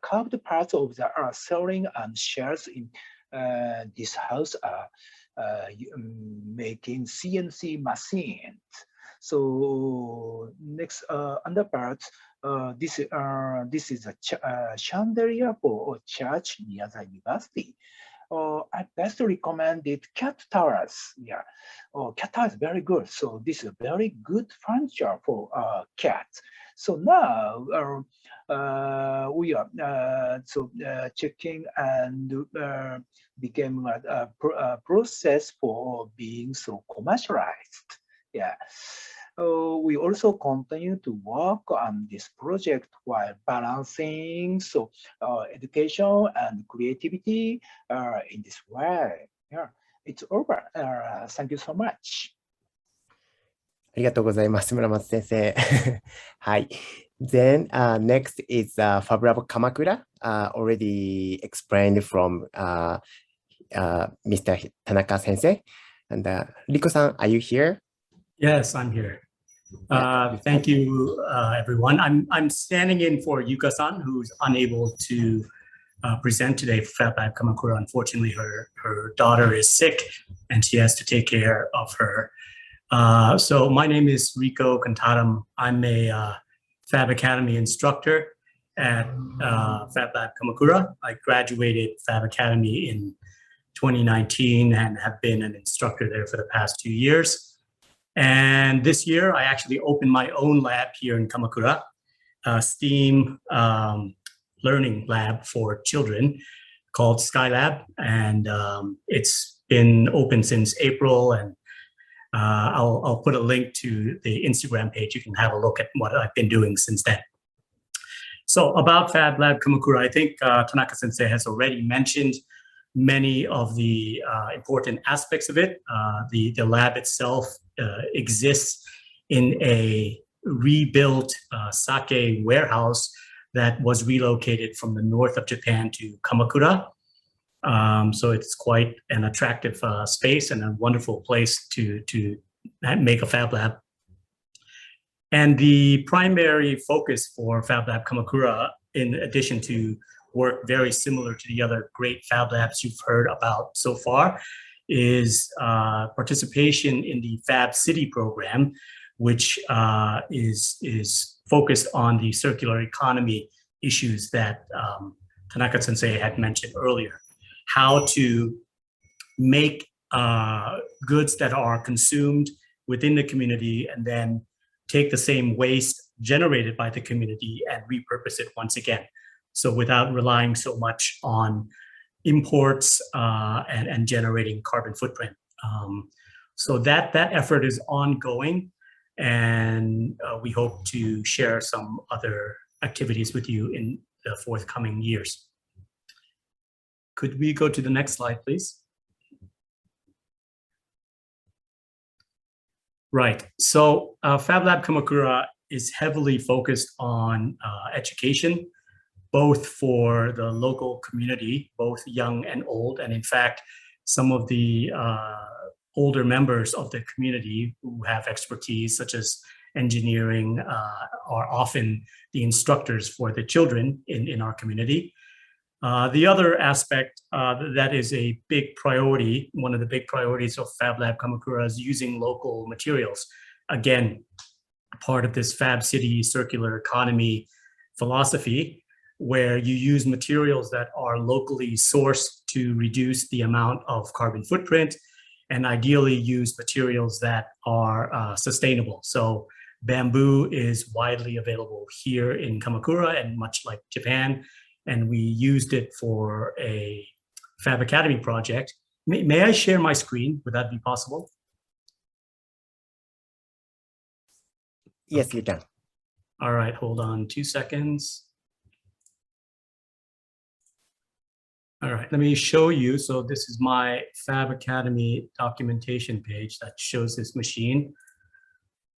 carved parts of the selling and shares in this house are making CNC machines. So next underpart, this is a chandelier for a church near the university. I best recommended cat towers. Yeah, cat tower is very good. So this is a very good furniture for cats. So now we are checking and became a process for being so commercialized. Yeah. We also continue to work on this project while balancing education and creativity in this way. Yeah, it's over. Thank you so much. ありがとうございます、村松先生。はい。Then next is FabLab Kamakura, already explained from Mr. Tanaka sensei. And Riko-san, are you here? Yes, I'm here. Thank you, everyone. I'm standing in for Yuka-san, who's unable to present today for FabLab Kamakura. Unfortunately, her daughter is sick, and she has to take care of her. So my name is Riko Kantaram. I'm a Fab Academy instructor at FabLab Kamakura. I graduated Fab Academy in 2019 and have been an instructor there for the past 2 years. And this year, I actually opened my own lab here in Kamakura, a STEAM learning lab for children called Skylab. And it's been open since April, and I'll put a link to the Instagram page. You can have a look at what I've been doing since then. So about FabLab Kamakura, I think Tanaka sensei has already mentioned many of the important aspects of it. The lab itself exists in a rebuilt sake warehouse that was relocated from the north of Japan to Kamakura. So it's quite an attractive space and a wonderful place to make a Fab Lab. And the primary focus for FabLab Kamakura, in addition to work very similar to the other great Fab Labs you've heard about so far, is participation in the Fab City program, which is focused on the circular economy issues that Tanaka-sensei had mentioned earlier. How to make goods that are consumed within the community and then take the same waste generated by the community and repurpose it once again. So without relying so much on imports and generating carbon footprint. So that effort is ongoing, and we hope to share some other activities with you in the forthcoming years. Could we go to the next slide, please? Right, so FabLab Kamakura is heavily focused on education, both for the local community, both young and old. And in fact, some of the older members of the community who have expertise, such as engineering, are often the instructors for the children in our community. The other aspect that is a big priority, one of the big priorities of FabLab Kamakura, is using local materials. Again, part of this Fab City circular economy philosophy, where you use materials that are locally sourced to reduce the amount of carbon footprint, and ideally use materials that are sustainable. So bamboo is widely available here in Kamakura, and much like Japan, and we used it for a Fab Academy project. May I share my screen? Would that be possible? Yes, you can. All right, hold on 2 seconds. All right, let me show you. So this is my Fab Academy documentation page that shows this machine.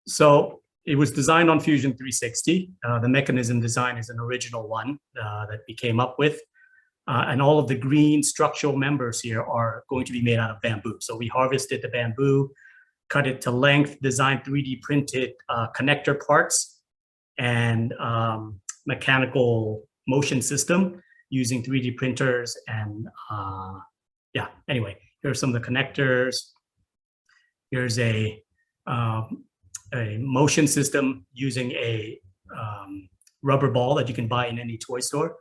So it was designed on Fusion 360. The mechanism design is an original one that we came up with. And all of the green structural members here are going to be made out of bamboo. So we harvested the bamboo, cut it to length, designed 3D printed connector parts and mechanical motion system using 3D printers. And yeah, anyway, here are some of the connectors. Here's a motion system using a rubber ball that you can buy in any toy store.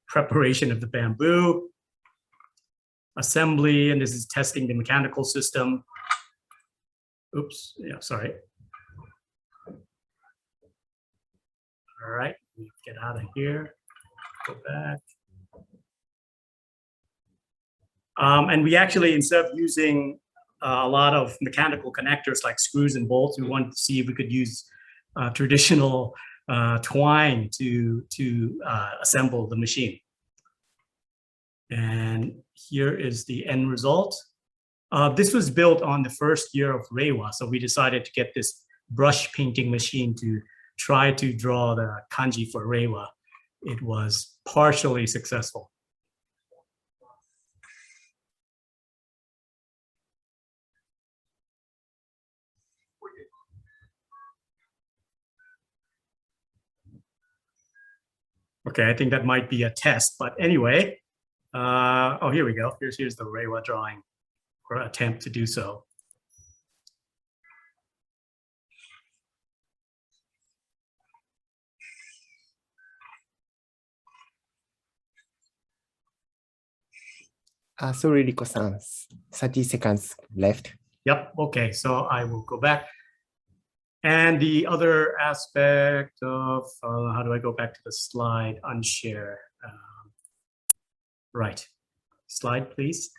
Preparation of the bamboo, assembly, and this is testing the mechanical system. Oops, yeah, sorry. All right, let me get out of here, go back. And we actually, instead of using a lot of mechanical connectors like screws and bolts, we wanted to see if we could use traditional twine to assemble the machine. And here is the end result. This was built on the first year of Reiwa, so we decided to get this brush painting machine to try to draw the kanji for Reiwa. It was partially successful. Okay, I think that might be a test, but anyway, oh, here we go. Here's the Reiwa drawing, or attempt to do so. Sorry, Riko-san, 30 seconds left. Yep, okay, so I will go back. And the other aspect of, how do I go back to the slide, unshare? Right, slide please.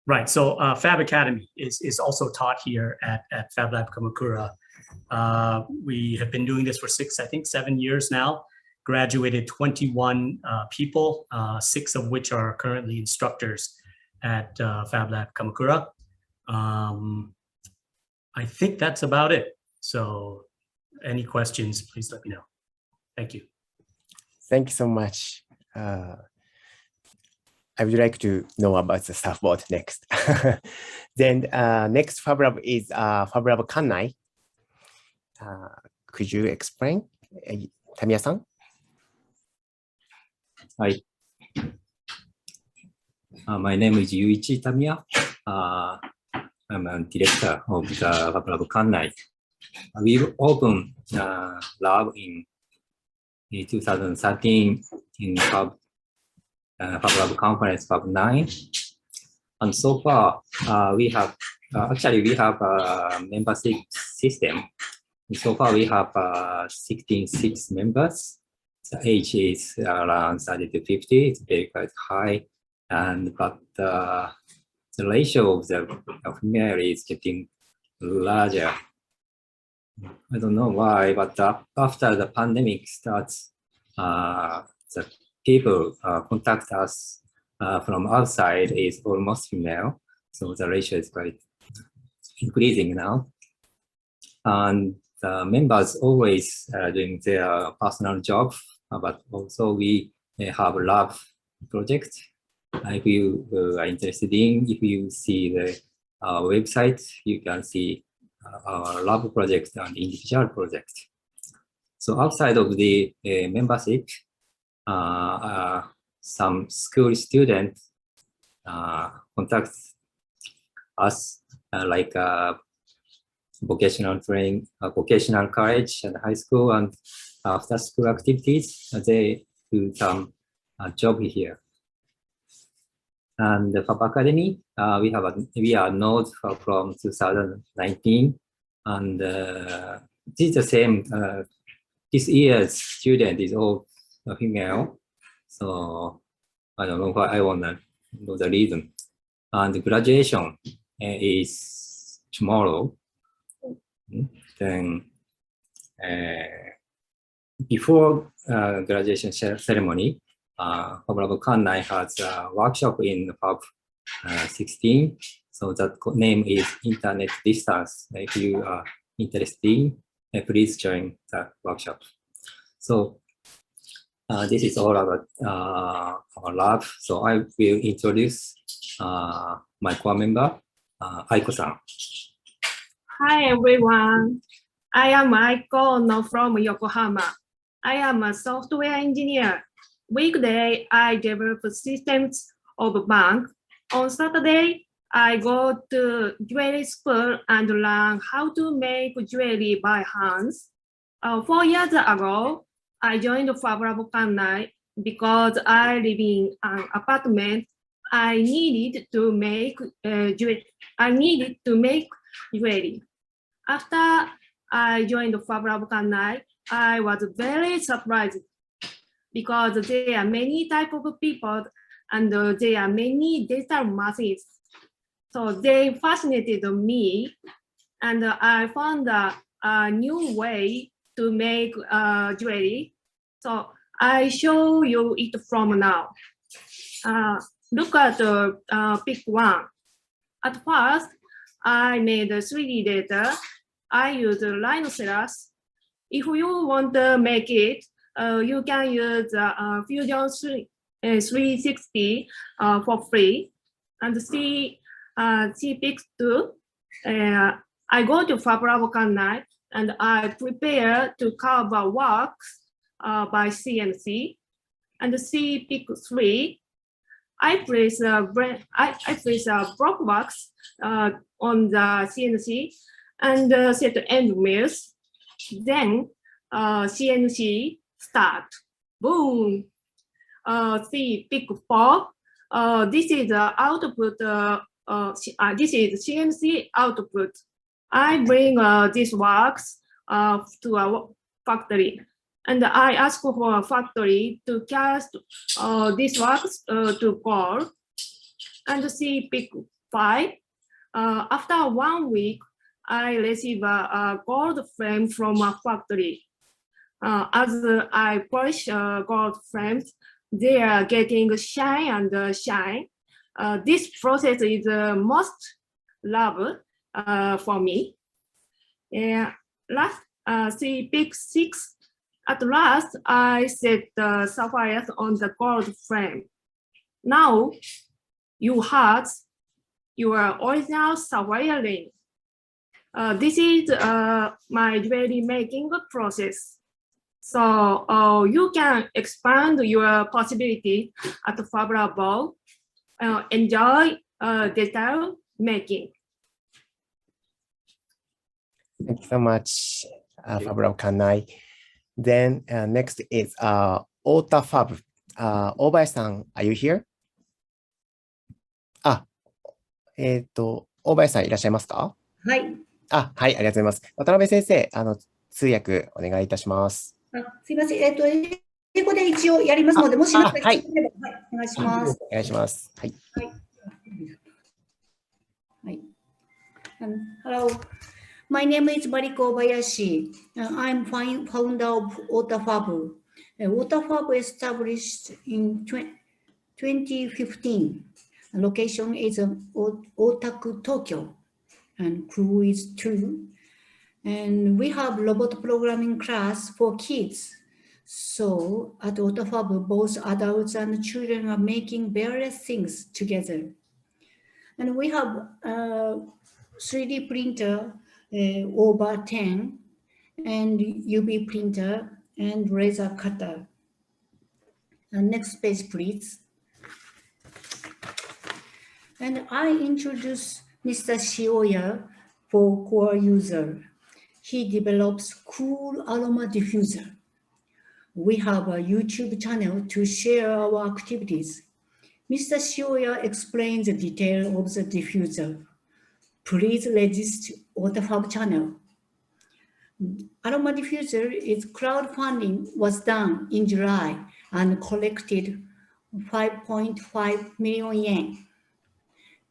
Right, so Fab Academy is also taught here at FabLab Kamakura. We have been doing this for 7 years now. Graduated 21 people, 6 of which are currently instructors at FabLab Kamakura. I think that's about it. So any questions, please let me know. Thank you. Thank you so much. I would like to know about the surfboard next. Then next FabLab is FabLab Kanai. Could you explain, Tamiya-san? Hi. My name is Yuichi Tamiya. I'm a director of the FabLab Kanai. We opened lab in 2013 in FabLab conference Fab 9. And so far, we have, actually we have a membership system. So far, we have 66 members. The age is around 30 to 50. It's very quite high. But the ratio of the female is getting larger. I don't know why, but after the pandemic starts, the people contact us from outside is almost female. So the ratio is quite increasing now. And the members always doing their personal job, but also we have a lab project. If you are interested in, if you see the website, you can see our lab project and individual project. So outside of the membership, some school students contact us like vocational training, vocational college and high school and after school activities. They do some job here. And the Fab Academy, we are node from 2019, and this is the same. This year's student is all female, so I don't know why. I wanna know the reason. And the graduation is tomorrow. Then before graduation ceremony, FabLab Kanai has a workshop in Fab 16. So that name is Internet Distance. If you are interested, please join the workshop. So this is all about our lab. So I will introduce my core member, Aiko-san. Hi everyone. I am Aiko from Yokohama. I am a software engineer. Weekday, I develop systems of bank. On Saturday, I go to jewelry school and learn how to make jewelry by hands. 4 years ago, I joined FabLab Kanai because I live in an apartment. I needed to make jewelry. After I joined FabLab Kanai, I was very surprised because there are many types of people and there are many digital machines. So they fascinated me, and I found a new way to make jewelry. So I show you it from now. Look at pick one. At first, I made a 3D data. I use rhinoceros. If you want to make it, you can use Fusion 360 for free. And see Pix 2. I go to FabLab Kanai and I prepare to cover works by CNC. And see Pix 3. I place a block box on the CNC and set end mills. Then CNC start. Boom. See pick 4. This is the output. This is CNC output. I bring these works to a factory, and I ask for a factory to cast these works to gold. And see pick 5. After 1 week, I receive a gold frame from a factory. As I polish gold frames, they are getting shine and shine. This process is most loved for me. Last, see pick 6. At last, I set sapphires on the gold frame. Now you have your original surveyor ring. This is my jewelry making process. So you can expand your possibility at FabLab. Enjoy detail making. Thank you so much, FabLab Kanai. Then next is Ota Fab. Obayashi-san, are you here? 大林さんいらっしゃいますか？はい。はい、ありがとうございます。渡辺先生、通訳お願いいたします。すいません。英語で一応やりますので、もし何かはい、お願いします。お願いします。はい。はい。Hello. My name is Mariko Obayashi. I'm founder of Ota Fab. Ota Fab established in 2015. Location is Otaku, Tokyo, and crew is 2. And we have robot programming class for kids. So at Ota Fab, both adults and children are making various things together. And we have 3D printer over 10, and UV printer and laser cutter. Next page, please. And I introduce Mr. Shioya for core user. He develops cool aroma diffuser. We have a YouTube channel to share our activities. Mr. Shioya explains the detail of the diffuser. Please register Ota Fab channel. Aroma diffuser is crowdfunding was done in July and collected 5.5 million yen.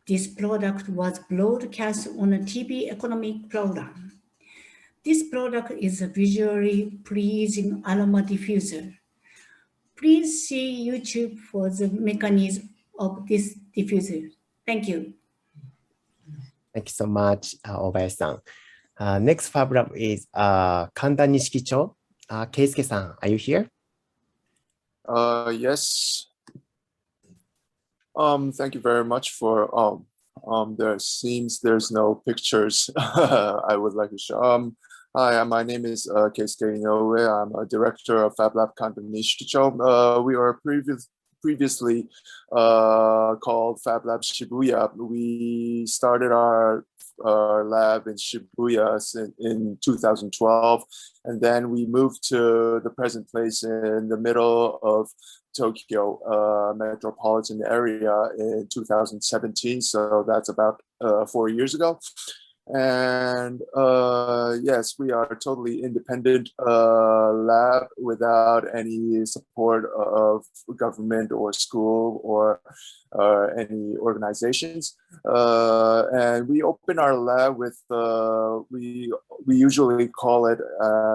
This product was broadcast on a TV economic program. This product is a visually pleasing aroma diffuser. Please see YouTube for the mechanism of this diffuser. Thank you. Thank you so much, Obayashi-san. Next FabLab is Kanda Nishikicho. Keisuke-san, are you here? Yes. Thank you very much for there seems there's no pictures I would like to show. Hi, my name is Keisuke Inoue. I'm a director of FabLab Kanda Nishikicho. We were previously called FabLab Shibuya. We started our lab in Shibuya in 2012, and then we moved to the present place in the middle of Tokyo metropolitan area in 2017. So that's about 4 years ago. And yes, we are a totally independent lab without any support of government or school or any organizations. And we open our lab with, we usually call it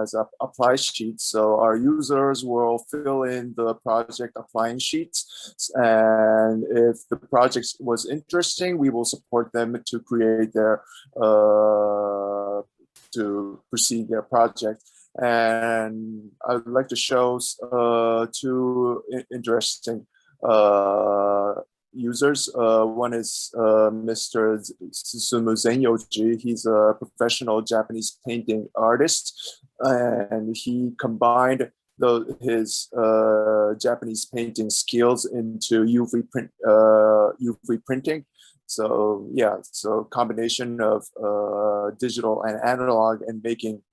as apply sheets. So our users will fill in the project applying sheets. And if the project was interesting, we will support them to create their to proceed their project. And I would like to show two interesting users. One is Mr. Susumu Zenyoji. He's a professional Japanese painting artist, and he combined his Japanese painting skills into UV printing. So yeah, so combination of digital and analog and making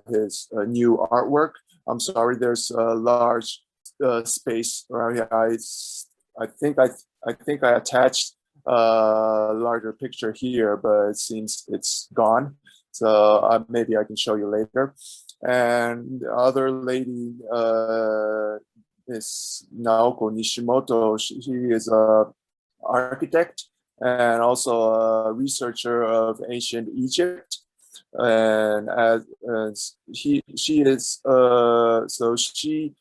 his new artwork. I'm sorry, there's a large space around here. I think I attached a larger picture here, but it seems it's gone. So maybe I can show you later. And the other lady is Naoko Nishimoto. She is a architect and also a researcher of ancient Egypt, and as she is so she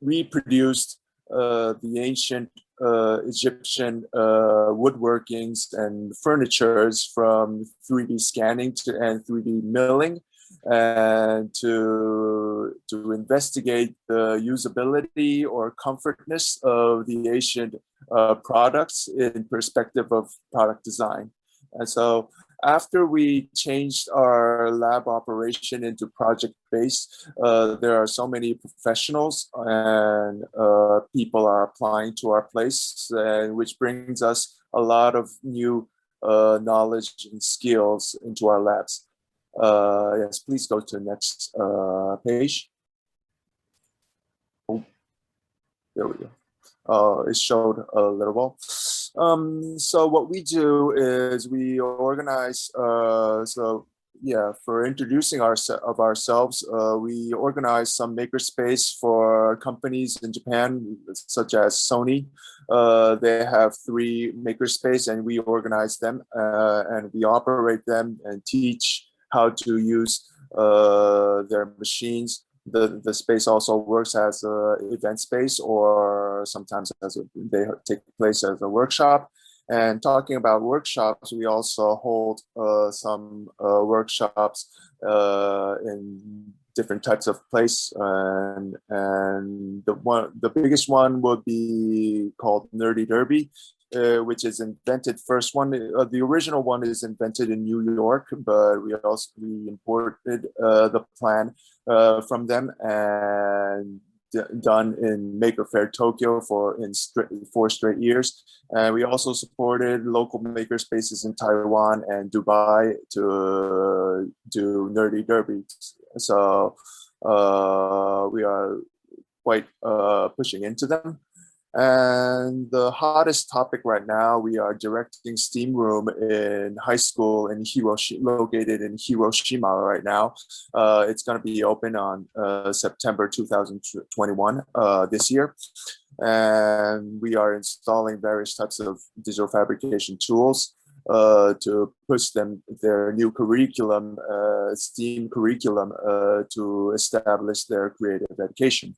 reproduced the ancient Egyptian woodworkings and furnitures from 3D scanning and 3D milling. and to investigate the usability or comfortness of the Asian products in perspective of product design. And so after we changed our lab operation into project-based, there are so many professionals and people are applying to our place, which brings us a lot of new knowledge and skills into our labs. Yes, please go to the next page. Oh, there we go. It showed a little while. So what we do is we organize, for introducing ourselves, we organize some makerspace for companies in Japan, such as Sony. They have 3 makerspace and we organize them and we operate them and teach how to use their machines. The space also works as an event space, or sometimes they take place as a workshop. And talking about workshops, we also hold some workshops in different types of place, and the biggest one would be called Nerdy Derby, which is invented first one. The original one is invented in New York, but we imported the plan from them and done in Maker Faire Tokyo for 4 straight years. And we also supported local maker spaces in Taiwan and Dubai to do Nerdy Derby. So we are quite pushing into them. And the hottest topic right now, we are directing STEAM room in high school in located in Hiroshima right now. It's going to be open on September 2021 this year. And we are installing various types of digital fabrication tools to push them their new curriculum, STEAM curriculum, to establish their creative education.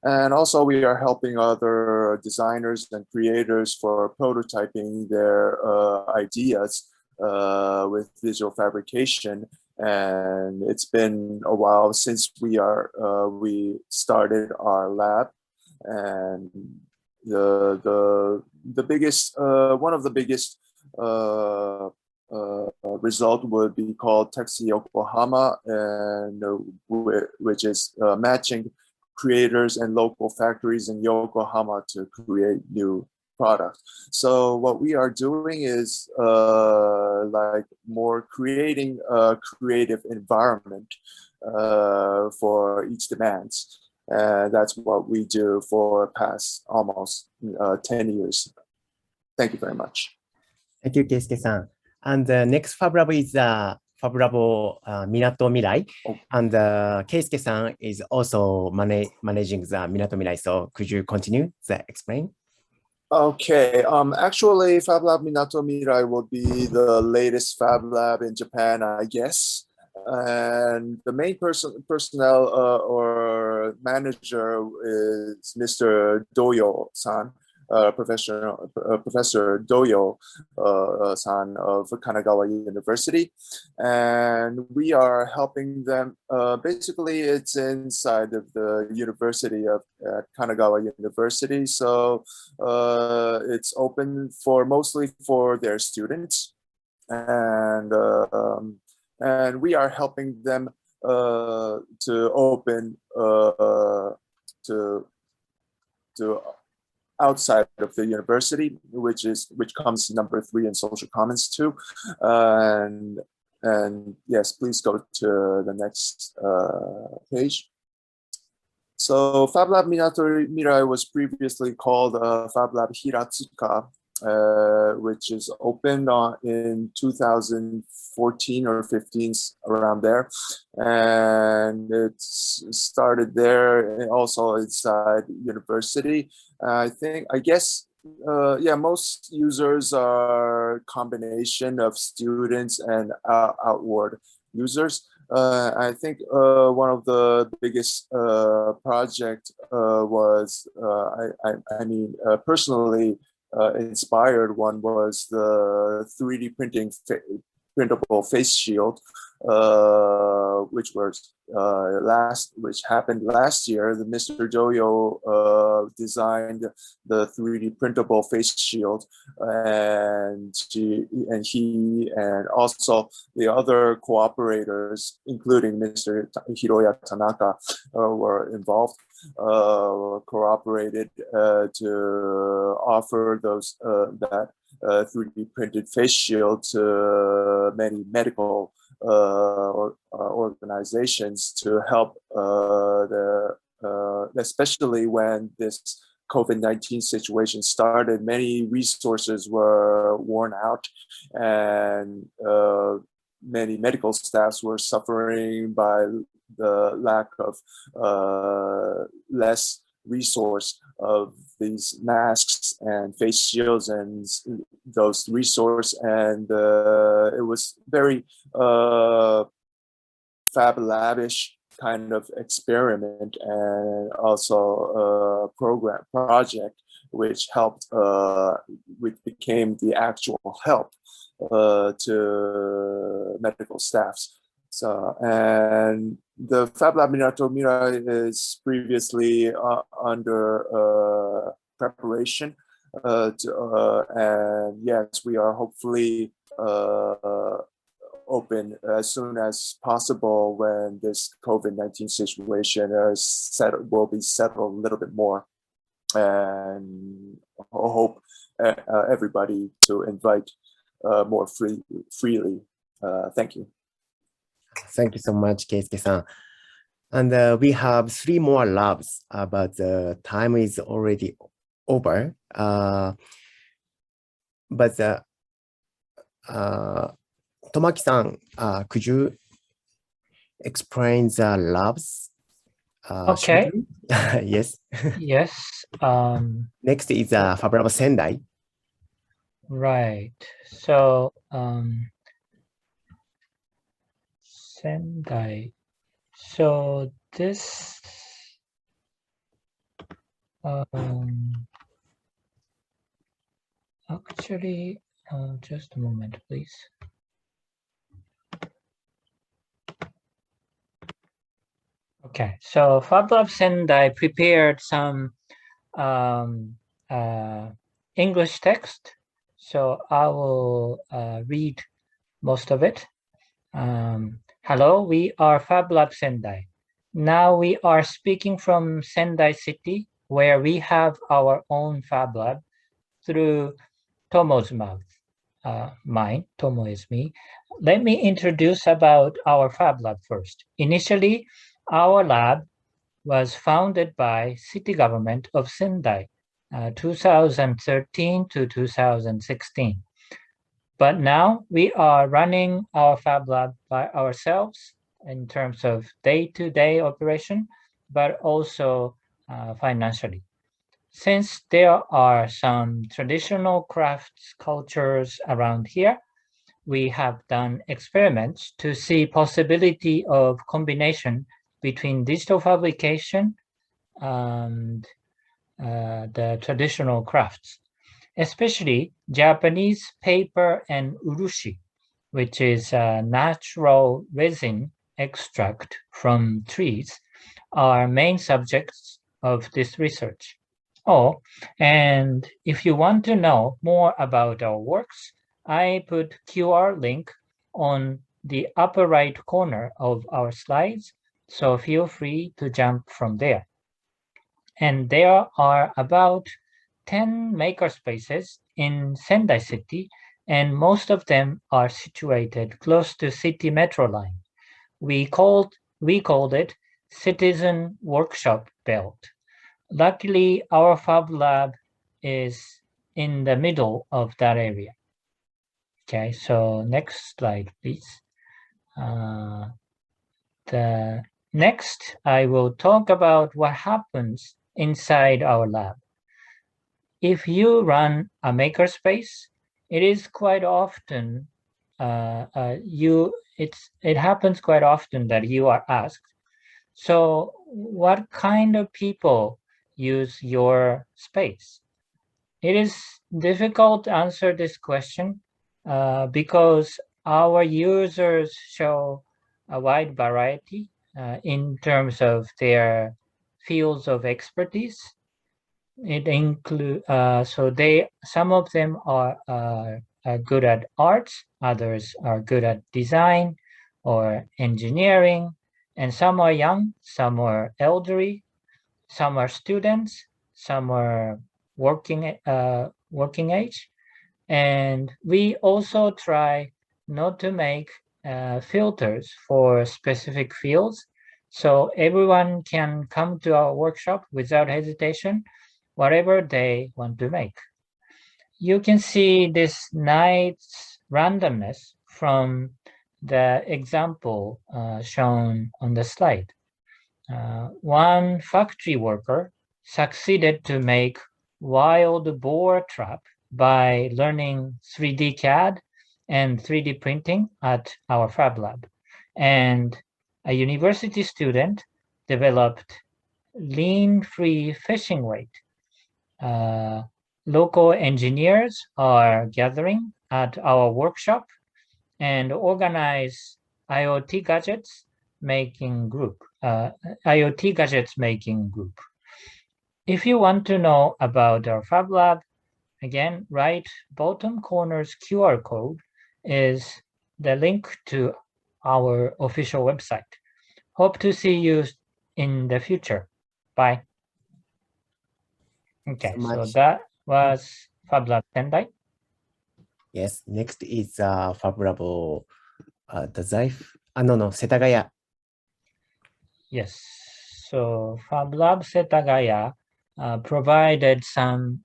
And also we are helping other designers and creators for prototyping their ideas with digital fabrication. And it's been a while since we started our lab. And the biggest, one of the biggest result would be called Taxi Yokohama, and which is matching creators and local factories in Yokohama to create new products. So what we are doing is like more creating a creative environment for each demands. That's what we do for past almost 10 years. Thank you very much. Thank you, Keisuke-san. And the next FabLab is FabLab Minato Mirai, and Keisuke-san is also managing the Minato Mirai. So could you continue to explain? Okay, actually FabLab Minato Mirai will be the latest FabLab in Japan, I guess. And the main personnel or manager is Mr. Doyo-san. Professor Doyo-san of Kanagawa University, and we are helping them. Basically, it's inside of the university of Kanagawa University, so it's open for mostly for their students, and we are helping them to open to outside of the university, which comes number 3 in social comments too. And yes, please go to the next page. So FabLab Minato Mirai was previously called FabLab Hiratsuka, which is opened in 2014 or 15, around there. And it's started there and also inside university. I guess, most users are a combination of students and outward users. I think one of the biggest project was, personally inspired one was the 3D printing printable face shield, which happened last year. The Mr. Doyo designed the 3D printable face shield, and he and also the other cooperators, including Mr. Hiroya Tanaka, were involved, cooperated to offer those that 3D printed face shield to many medical organizations to help especially when this COVID-19 situation started. Many resources were worn out, and many medical staffs were suffering by the lack of less resource of these masks and face shields and those resource, and it was very FabLabish kind of experiment, and also a project which helped, which became the actual help to medical staffs. So, and the FabLab Minatomira is previously under preparation, and yes, we are hopefully open as soon as possible when this COVID-19 situation will be settled a little bit more, and hope everybody to invite more freely. Thank you. Thank you so much, Keisuke-san. And we have 3 more labs, but the time is already over. Tomaki-san, could you explain the labs? Okay. Yes. Yes. Next is FabLab Sendai. Right. So Sendai. So this actually just a moment, please. Okay, so FabLab Sendai prepared some English text, so I will read most of it. Hello, we are FabLab Sendai. Now we are speaking from Sendai City, where we have our own FabLab through Tomo's mouth. Mine, Tomo is me. Let me introduce about our FabLab first. Initially, our lab was founded by City Government of Sendai, 2013 to 2016. But now we are running our FabLab by ourselves in terms of day-to-day operation, but also financially. Since there are some traditional crafts cultures around here, we have done experiments to see possibility of combination between digital fabrication and the traditional crafts, especially Japanese paper and urushi, which is a natural resin extract from trees, are main subjects of this research. Oh, and if you want to know more about our works, I put QR link on the upper right corner of our slides, so feel free to jump from there. And there are about 10 makerspaces in Sendai City, and most of them are situated close to city metro line. We called it Citizen Workshop Belt. Luckily, our FabLab is in the middle of that area. Okay, so next slide, please. Next, I will talk about what happens inside our lab. If you run a makerspace, it is quite often it happens quite often that you are asked, so what kind of people use your space? It is difficult to answer this question because our users show a wide variety in terms of their fields of expertise. It include some of them are good at arts, others are good at design or engineering, and some are young, some are elderly, some are students, some are working age, and we also try not to make filters for specific fields, so everyone can come to our workshop without hesitation, whatever they want to make. You can see this nice randomness from the example shown on the slide. One factory worker succeeded to make wild boar trap by learning 3D CAD and 3D printing at our Fab Lab. And a university student developed lean-free fishing weight. Local engineers are gathering at our workshop and organize IoT gadgets making group. If you want to know about our Fab Lab, again, right bottom corner's QR code is the link to our official website. Hope to see you in the future. Bye. Okay, so that was FabLab Sendai. Yes, next is FabLab Setagaya. Yes, so FabLab Setagaya provided some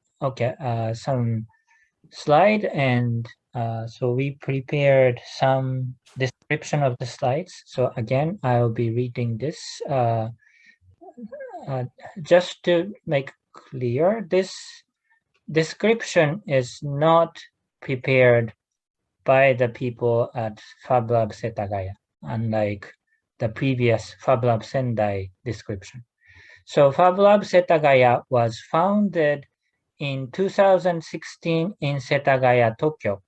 slide, and so we prepared some description of the slides. So again, I'll be reading this just to make clear. This description is not prepared by the people at FabLab Setagaya, unlike the previous FabLab Sendai description. So FabLab Setagaya was founded in 2016 in Setagaya, Tokyo,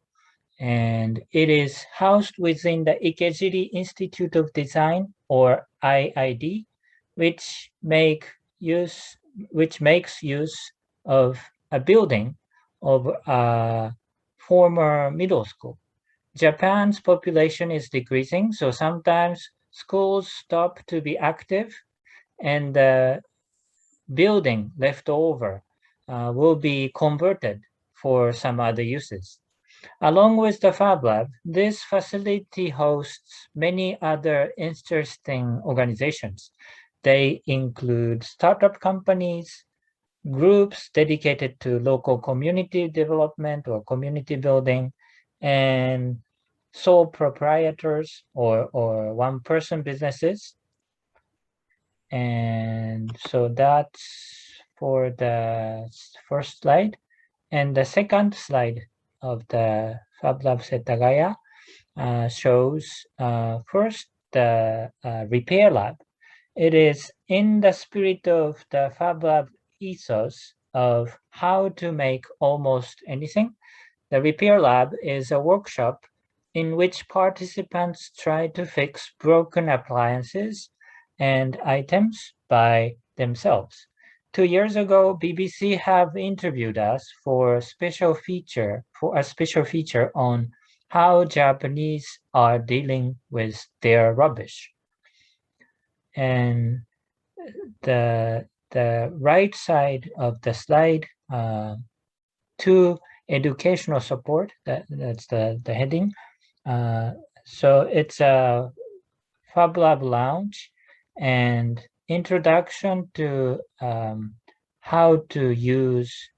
and it is housed within the Ikejiri Institute of Design, or IID, which makes use of a building of a former middle school. Japan's population is decreasing, so sometimes schools stop to be active, and the building left over will be converted for some other uses. Along with the Fab Lab, this facility hosts many other interesting organizations. They include startup companies, groups dedicated to local community development or community building, and sole proprietors or one-person businesses. And so that's for the first slide. And the second slide of the FabLab Setagaya shows first the repair lab. It is in the spirit of the FabLab ethos of how to make almost anything. The repair lab is a workshop in which participants try to fix broken appliances and items by themselves. 2 years ago, BBC have interviewed us for a special feature on how Japanese are dealing with their rubbish. And the right side of the slide, to educational support, that's the heading. So it's a FabLab Lounge and introduction to how to use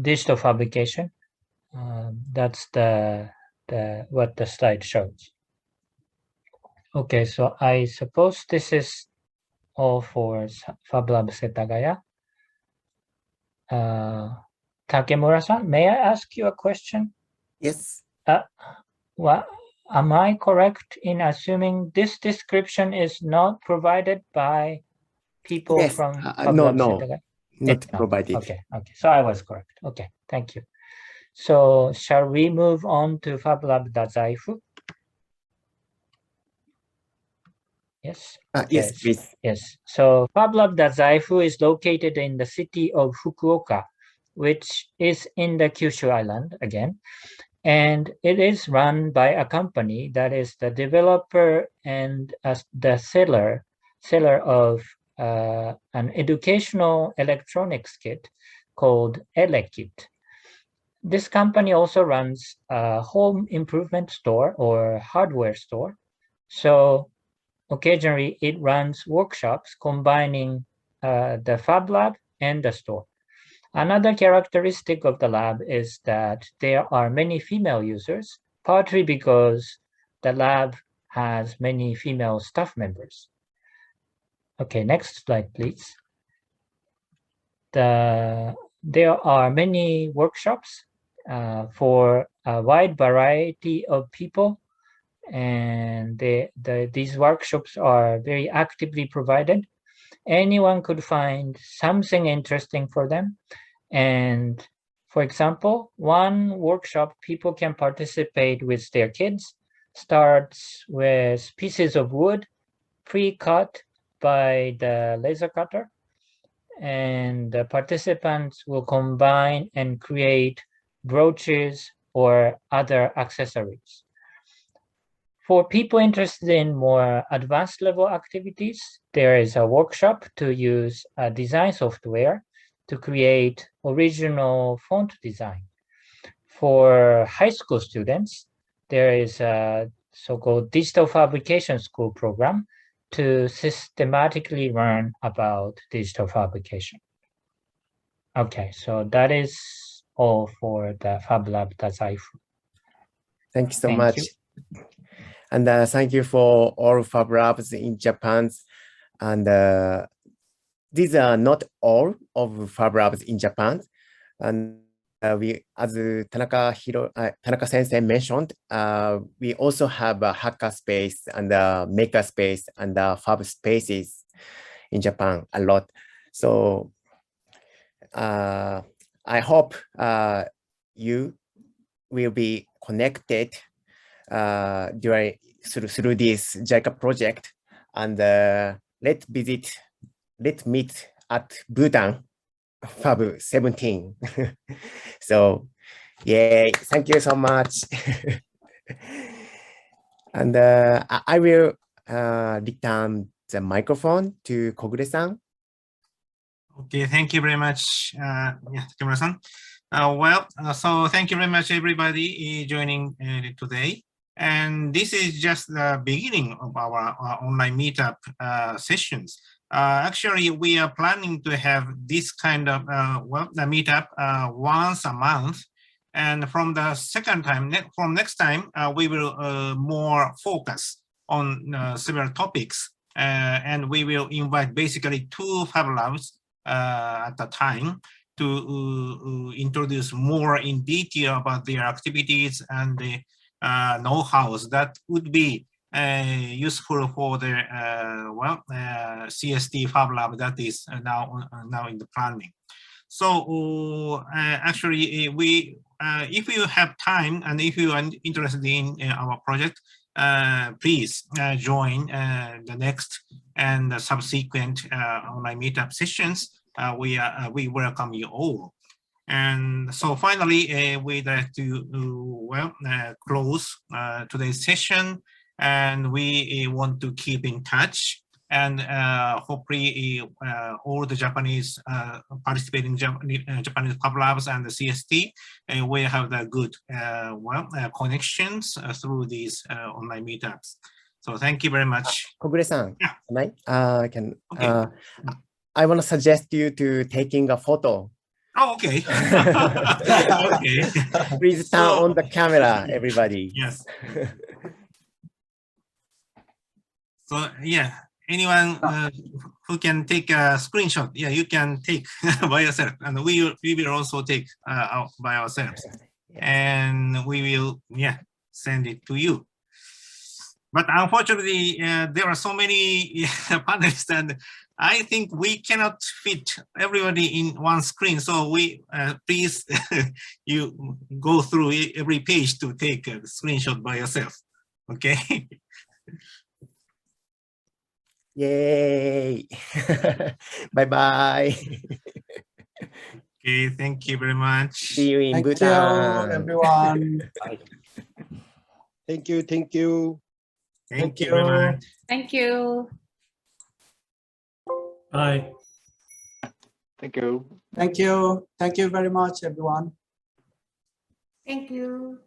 digital fabrication. That's what the slide shows. Okay, so I suppose this is all for FabLab Setagaya. Takemura-san, may I ask you a question? Yes. Am I correct in assuming this description is not provided by people from FabLab Setagaya? Not provided. Okay, so I was correct. Okay, thank you. So shall we move on to FabLab Dazaifu? Yes. Yes, please. Yes. So FabLab Dazaifu is located in the city of Fukuoka, which is in the Kyushu Island again. And it is run by a company that is the developer and the seller of an educational electronics kit called Elekit. This company also runs a home improvement store or hardware store. So occasionally it runs workshops combining the FabLab and the store. Another characteristic of the lab is that there are many female users, partly because the lab has many female staff members. Okay, next slide, please. There are many workshops for a wide variety of people, and these workshops are very actively provided. Anyone could find something interesting for them. And for example, one workshop people can participate with their kids starts with pieces of wood pre-cut by the laser cutter. And the participants will combine and create brooches or other accessories. For people interested in more advanced level activities, there is a workshop to use a design software to create original font design. For high school students, there is a so-called Digital Fabrication School program to systematically learn about digital fabrication. Okay, so that is all for the FabLab Dazaifu. Thank you so much. And thank you for all FabLabs in Japan. And these are not all of FabLabs in Japan. And we, as Tanaka Sensei mentioned, we also have a hacker space and a maker space and fab spaces in Japan a lot. So I hope you will be connected through this JICA project, and let's meet at Bhutan Fab 17. So yay, thank you so much. And I will return the microphone to Kogure-san. Okay, thank you very much, Takemura-san. So thank you very much, everybody joining today. And this is just the beginning of our online meetup sessions. Actually, we are planning to have this kind of the meetup once a month. And from the second time, from next time, we will more focus on several topics. And we will invite basically 2 FabLabs at a time to introduce more in detail about their activities and the know-hows that would be useful for the CST FabLab that is now in the planning. So actually, if you have time and if you are interested in our project, please join the next and the subsequent online meetup sessions. We welcome you all. And so finally, we'd like to close today's session, and we want to keep in touch. And hopefully, all the Japanese participating Japanese FabLabs and the CST will have the good connections through these online meetups. So thank you very much. Kogure-san, I want to suggest you to taking a photo. Oh, okay. Okay. Please turn on the camera, everybody. Yes. So yeah, anyone who can take a screenshot, yeah, you can take by yourself, and we will also take out by ourselves, and we will send it to you. But unfortunately, there are so many panelists, and I think we cannot fit everybody in one screen. So we please you go through every page to take a screenshot by yourself. Okay. Yay! Bye-bye. Okay, thank you very much. See you in Thank Bhutan. you, everyone. Thank you. Thank you. Thank you very much. Thank you. Bye. Thank you. Thank you. Thank you very much, everyone. Thank you.